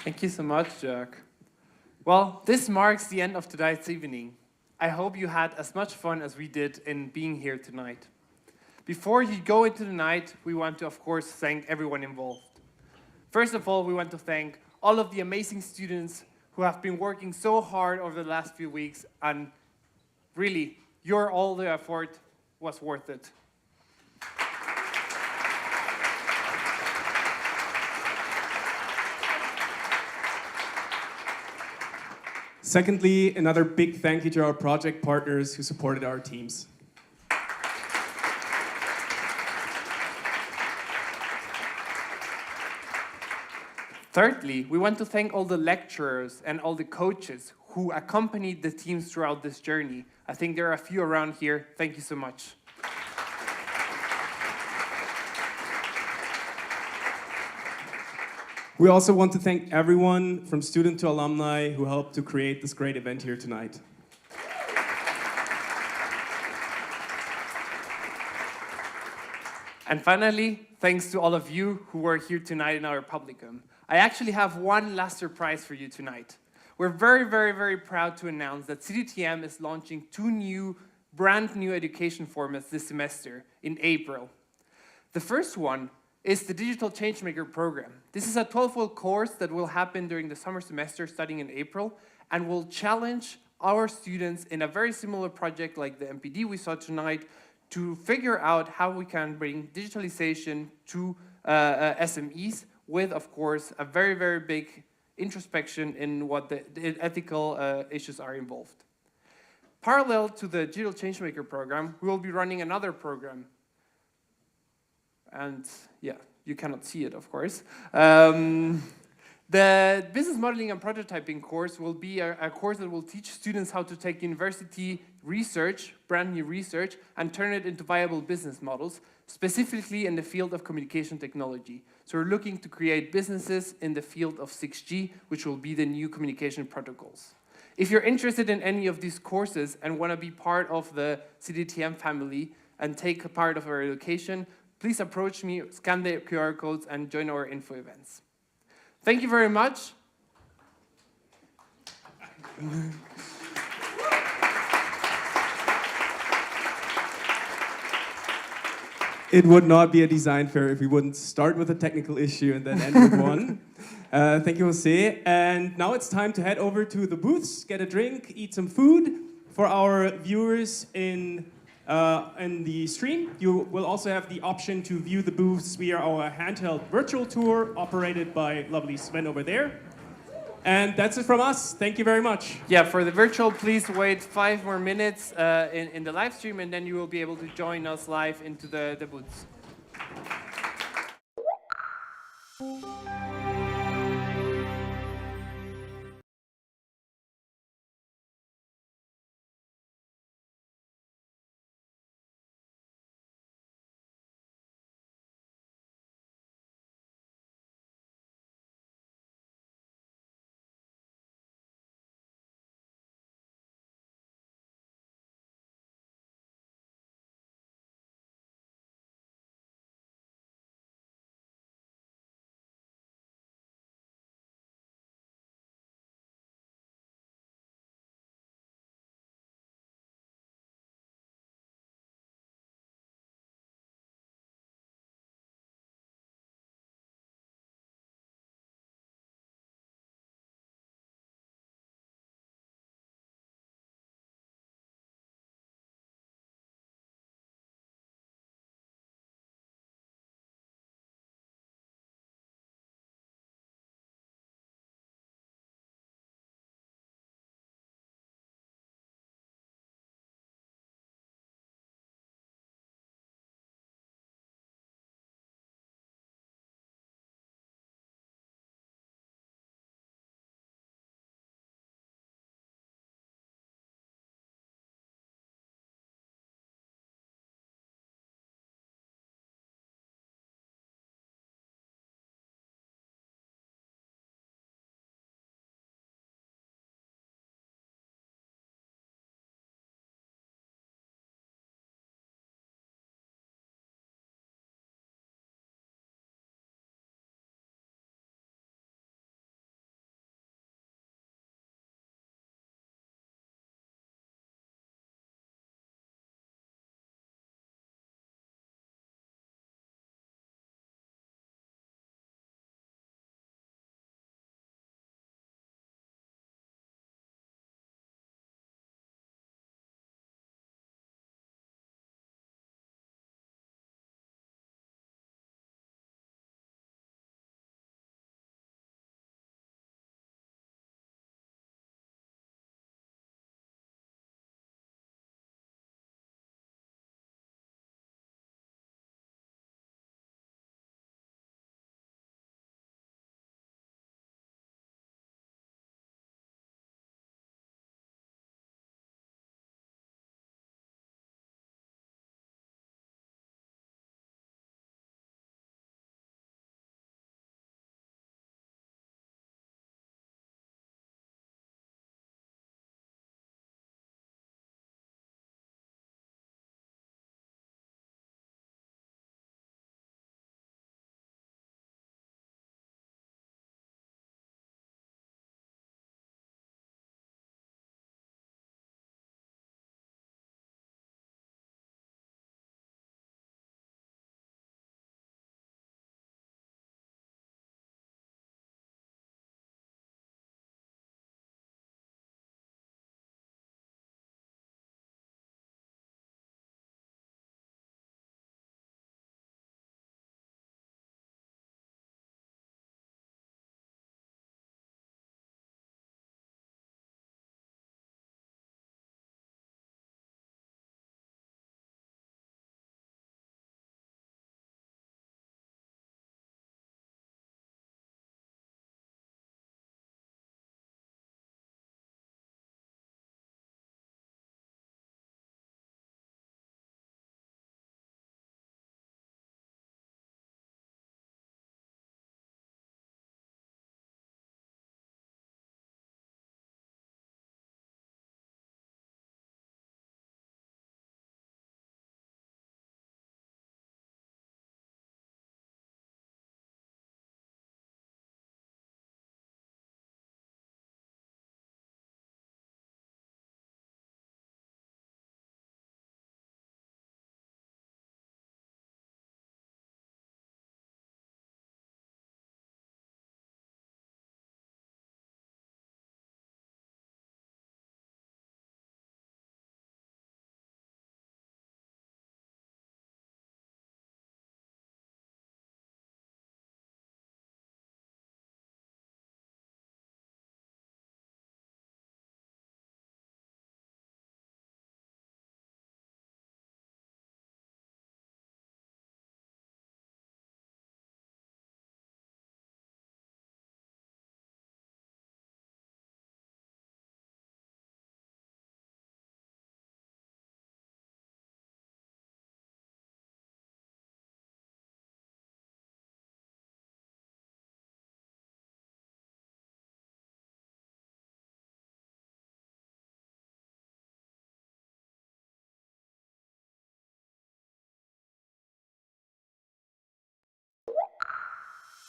Thank you so much, Jörg. Well, this marks the end of tonight's evening. I hope you had as much fun as we did in being here tonight. Before you go into the night, we want to, of course, thank everyone involved. First of all, we want to thank all of the amazing students who have been working so hard over the last few weeks, and really, all the effort was worth it. Secondly, another big thank you to our project partners who supported our teams. Thirdly, we want to thank all the lecturers and all the coaches who accompanied the teams throughout this journey. I think there are a few around here. Thank you so much. We also want to thank everyone from student to alumni who helped to create this great event here tonight. And finally, thanks to all of you who were here tonight in our Publicum. I actually have one last surprise for you tonight. We're very, very, very proud to announce that CDTM is launching 2 brand new education formats this semester in April. The first one is the Digital Changemaker program. This is a 12-week course that will happen during the summer semester starting in April and will challenge our students in a very similar project like the MPD we saw tonight to figure out how we can bring digitalization to SMEs with, of course, a very, very big introspection in what the ethical issues are involved. Parallel to the Digital Changemaker program, we will be running another program. And yeah, you cannot see it, of course. The business modeling and prototyping course will be a course that will teach students how to take university research, brand new research, and turn it into viable business models, specifically in the field of communication technology. So we're looking to create businesses in the field of 6G, which will be the new communication protocols. If you're interested in any of these courses and want to be part of the CDTM family and take a part of our education, please approach me, scan the QR codes, and join our info events. Thank you very much. It would not be a design fair if we wouldn't start with a technical issue and then end with one. Thank you, Jose. And now it's time to head over to the booths, get a drink, eat some food. For our viewers in the stream, you will also have the option to view the booths via our handheld virtual tour operated by lovely Sven over there. And that's it from us. Thank you very much. Yeah, for the virtual, please wait 5 more minutes in the live stream, and then you will be able to join us live into the booths.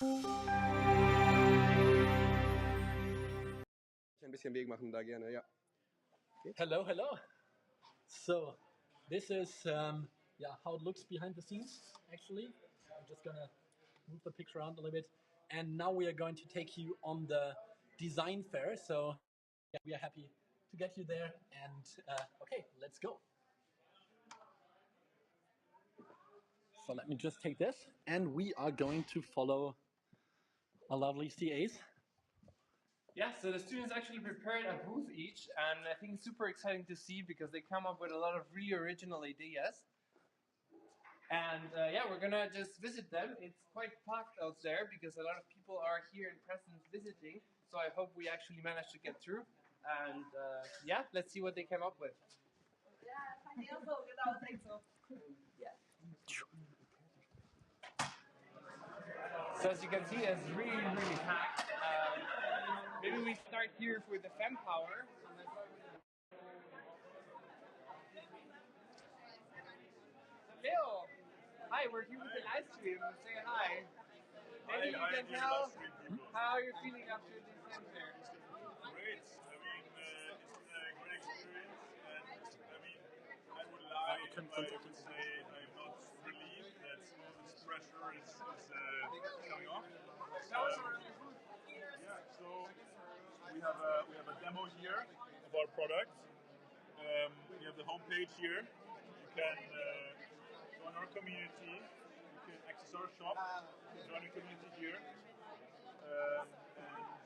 Ein bisschen Weg machen da gerne, ja. Hello, hello. So this is yeah, how it looks behind the scenes, actually. I'm just gonna move the picture around a little bit. And now we are going to take you on the design fair. So yeah, we are happy to get you there. And okay, let's go. So let me just take this, and we are going to follow our lovely CAs. Yeah, so the students actually prepared a booth each, and I think it's super exciting to see because they come up with a lot of really original ideas. And yeah, we're gonna just visit them. It's quite packed out there because a lot of people are here in presence visiting. So I hope we actually manage to get through. And yeah, let's see what they came up with. So as you can see, it's really, really packed. Maybe we start here with the FemPower. Leo, hi, we're here with the live stream. Say hi. Maybe you can tell how you're feeling after this center. Great. I mean, it's a great experience, and I mean, I would lie if I would say I'm not relieved that all this pressure is coming off. Yeah, so we have a demo here of our product. We have the homepage here. You can join our community. You can access our shop. Join the community here. And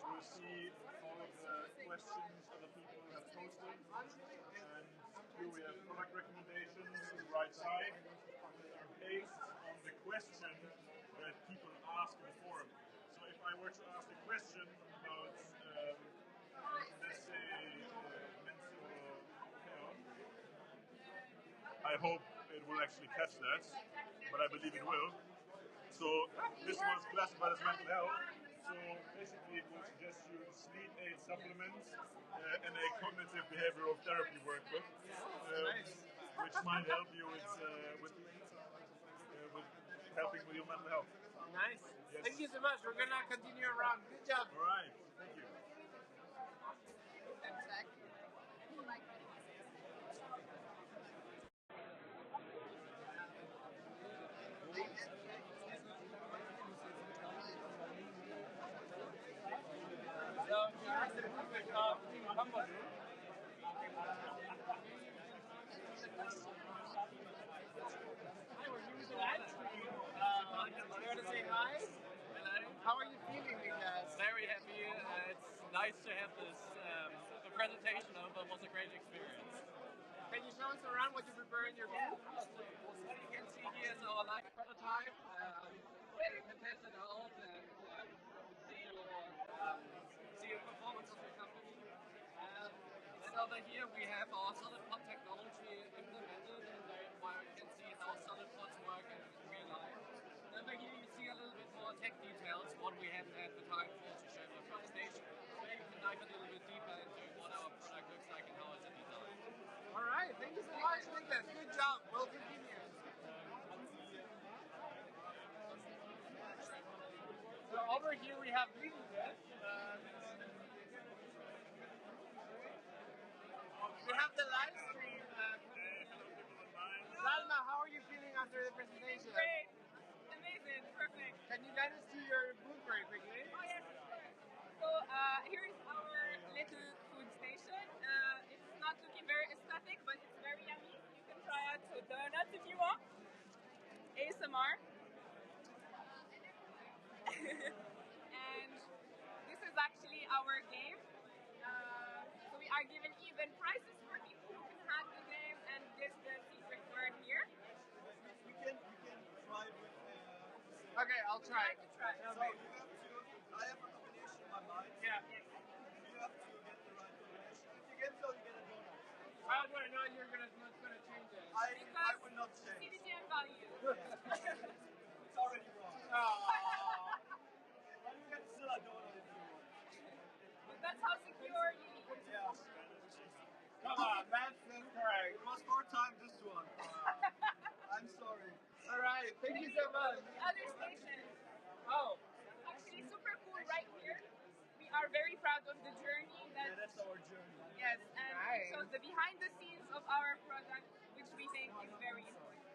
we'll see all of the questions other people have posted. And here we have product recommendations on the right side that are based on the question that people ask in the forum. So if I were to ask a question about, let's say, mental health, I hope it will actually catch that, but I believe it will. So this was classified as mental health. So basically, it will suggest you sleep aid supplements and a cognitive behavioral therapy workbook, which might help you with helping with your mental health. Nice. Yes. Thank you so much. We're gonna continue around. Good job. All right. Thank you. So here's the movement of Humboldt. Hi, we're here with the live stream. You want to say hi? Hello. How are you feeling, Niklas? Very happy. It's nice to have this the presentation of it was a great experience. Can you show us around what you prepare in your booth? What you can see here is our live prototype. You can test it out and see the performance of the company. And over here we have our solid pod technology implemented, and where you can see how solid pods work in real life. Over here you see a little bit more tech details, what we haven't had the time for to show the presentation. So you can dive a little bit deeper into what our product looks like and how it's designed. All right, thank you so much, Niklas. Good job. We'll continue. So over here we have Ludwig. We have the live stream. Salma, how are you feeling after the presentation? Great. Amazing. Perfect. Can you guide us to your booth very quickly? Oh, yes. So here is our little food station. It's not looking very aesthetic, but it's very yummy. You can try out some donuts if you want. ASMR. And this is actually our game. So we are giving even prizes for people who can hack the game and guess the secret word here. You can try with. Okay, I'll try. So you have to. I have a combination in my mind. Yeah. You have to get the right combination. If you get so, you get a donut. Oh wait, no, you're not gonna change it. I will not change. CDTM value. It's already wrong. But you get still a donut if you want. But that's how secure you need. Yeah. Come on, that's correct. It was 4 times this one. I'm sorry. All right, thank you so much. Other station. Oh, of the journey that. Yeah, that's our journey. Yes, and Nice. so the behind the scenes of our product, which we think is very important.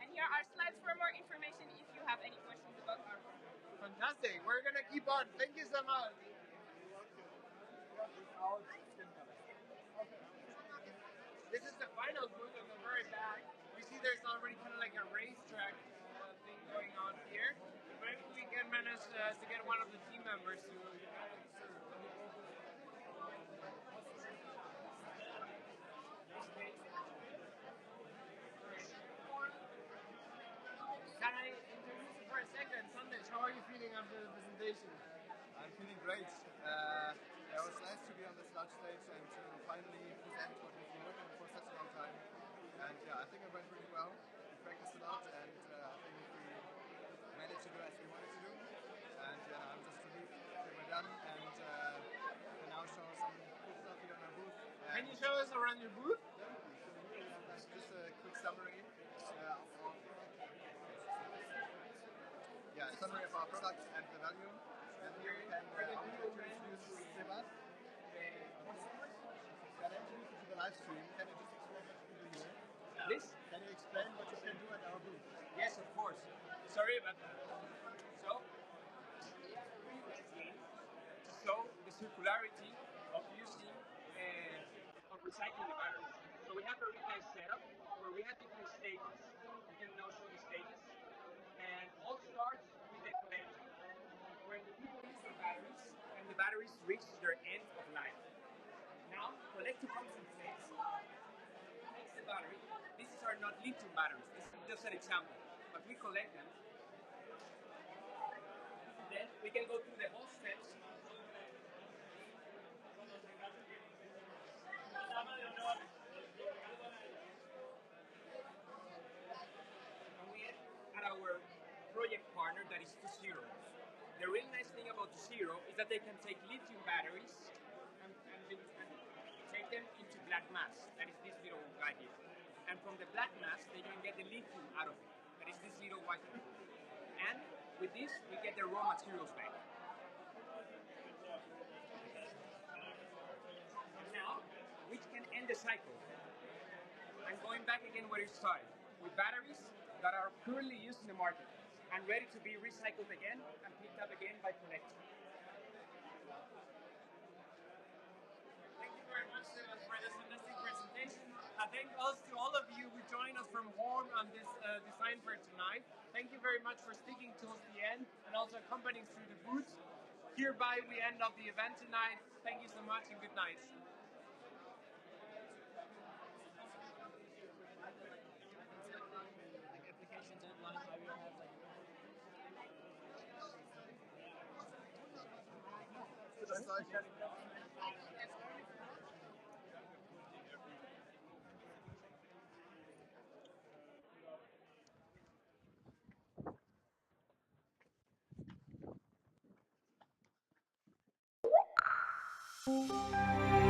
And here are slides for more information if you have any questions about our product. Fantastic. We're gonna keep on. Thank you so much. This is the final booth at the very back. We see there's already kind of like a racetrack thing going on here. Maybe we can manage to get one of the team members to. Can I introduce you for a second? Sandesh, how are you feeling after the presentation? I'm feeling great. It was nice to be on this large stage and to finally present what we've been working on for such a long time. And yeah, I think it went really well. We practiced a lot and I think we managed to do as we wanted to do. And yeah, I'm just relieved that we're done and can now show some cool stuff here on our booth. Can you show us around your booth? Just a quick summary of summary of our products and the value. And here you can introduce Sebat. Can I introduce you to the live stream? Can you just explain what you can do here? Please? Can you explain what you can do at our booth? Yes, of course. Sorry about that. So, to show the circularity of using of recycling the batteries. So we have a retail setup where we have different stages. You can now show the stages. And all starts with the collector, when the people use the batteries and the batteries reach their end of life. Now, collector comes in place, takes the battery. These are not lithium batteries. This is just an example, but we collect them. Then we can go through the whole steps. And we end at our project partner that is 2.0. The really nice thing about 2.0 is that they can take lithium batteries and take them into black mass. That is this little guy here. And from the black mass, they can get the lithium out of it. That is this little white thing. And with this, we get the raw materials back. And now, we can end the cycle. And going back again where it started, with batteries that are currently used in the market and ready to be recycled again and picked up again by collectors. Thank you very much for this fantastic presentation. Thank also to all of you who joined us from home on this design fair tonight. Thank you very much for sticking till the end and also accompanying through the booth. Hereby we end up the event tonight. Thank you so much and good night. Application deadline, I will have like Thank you.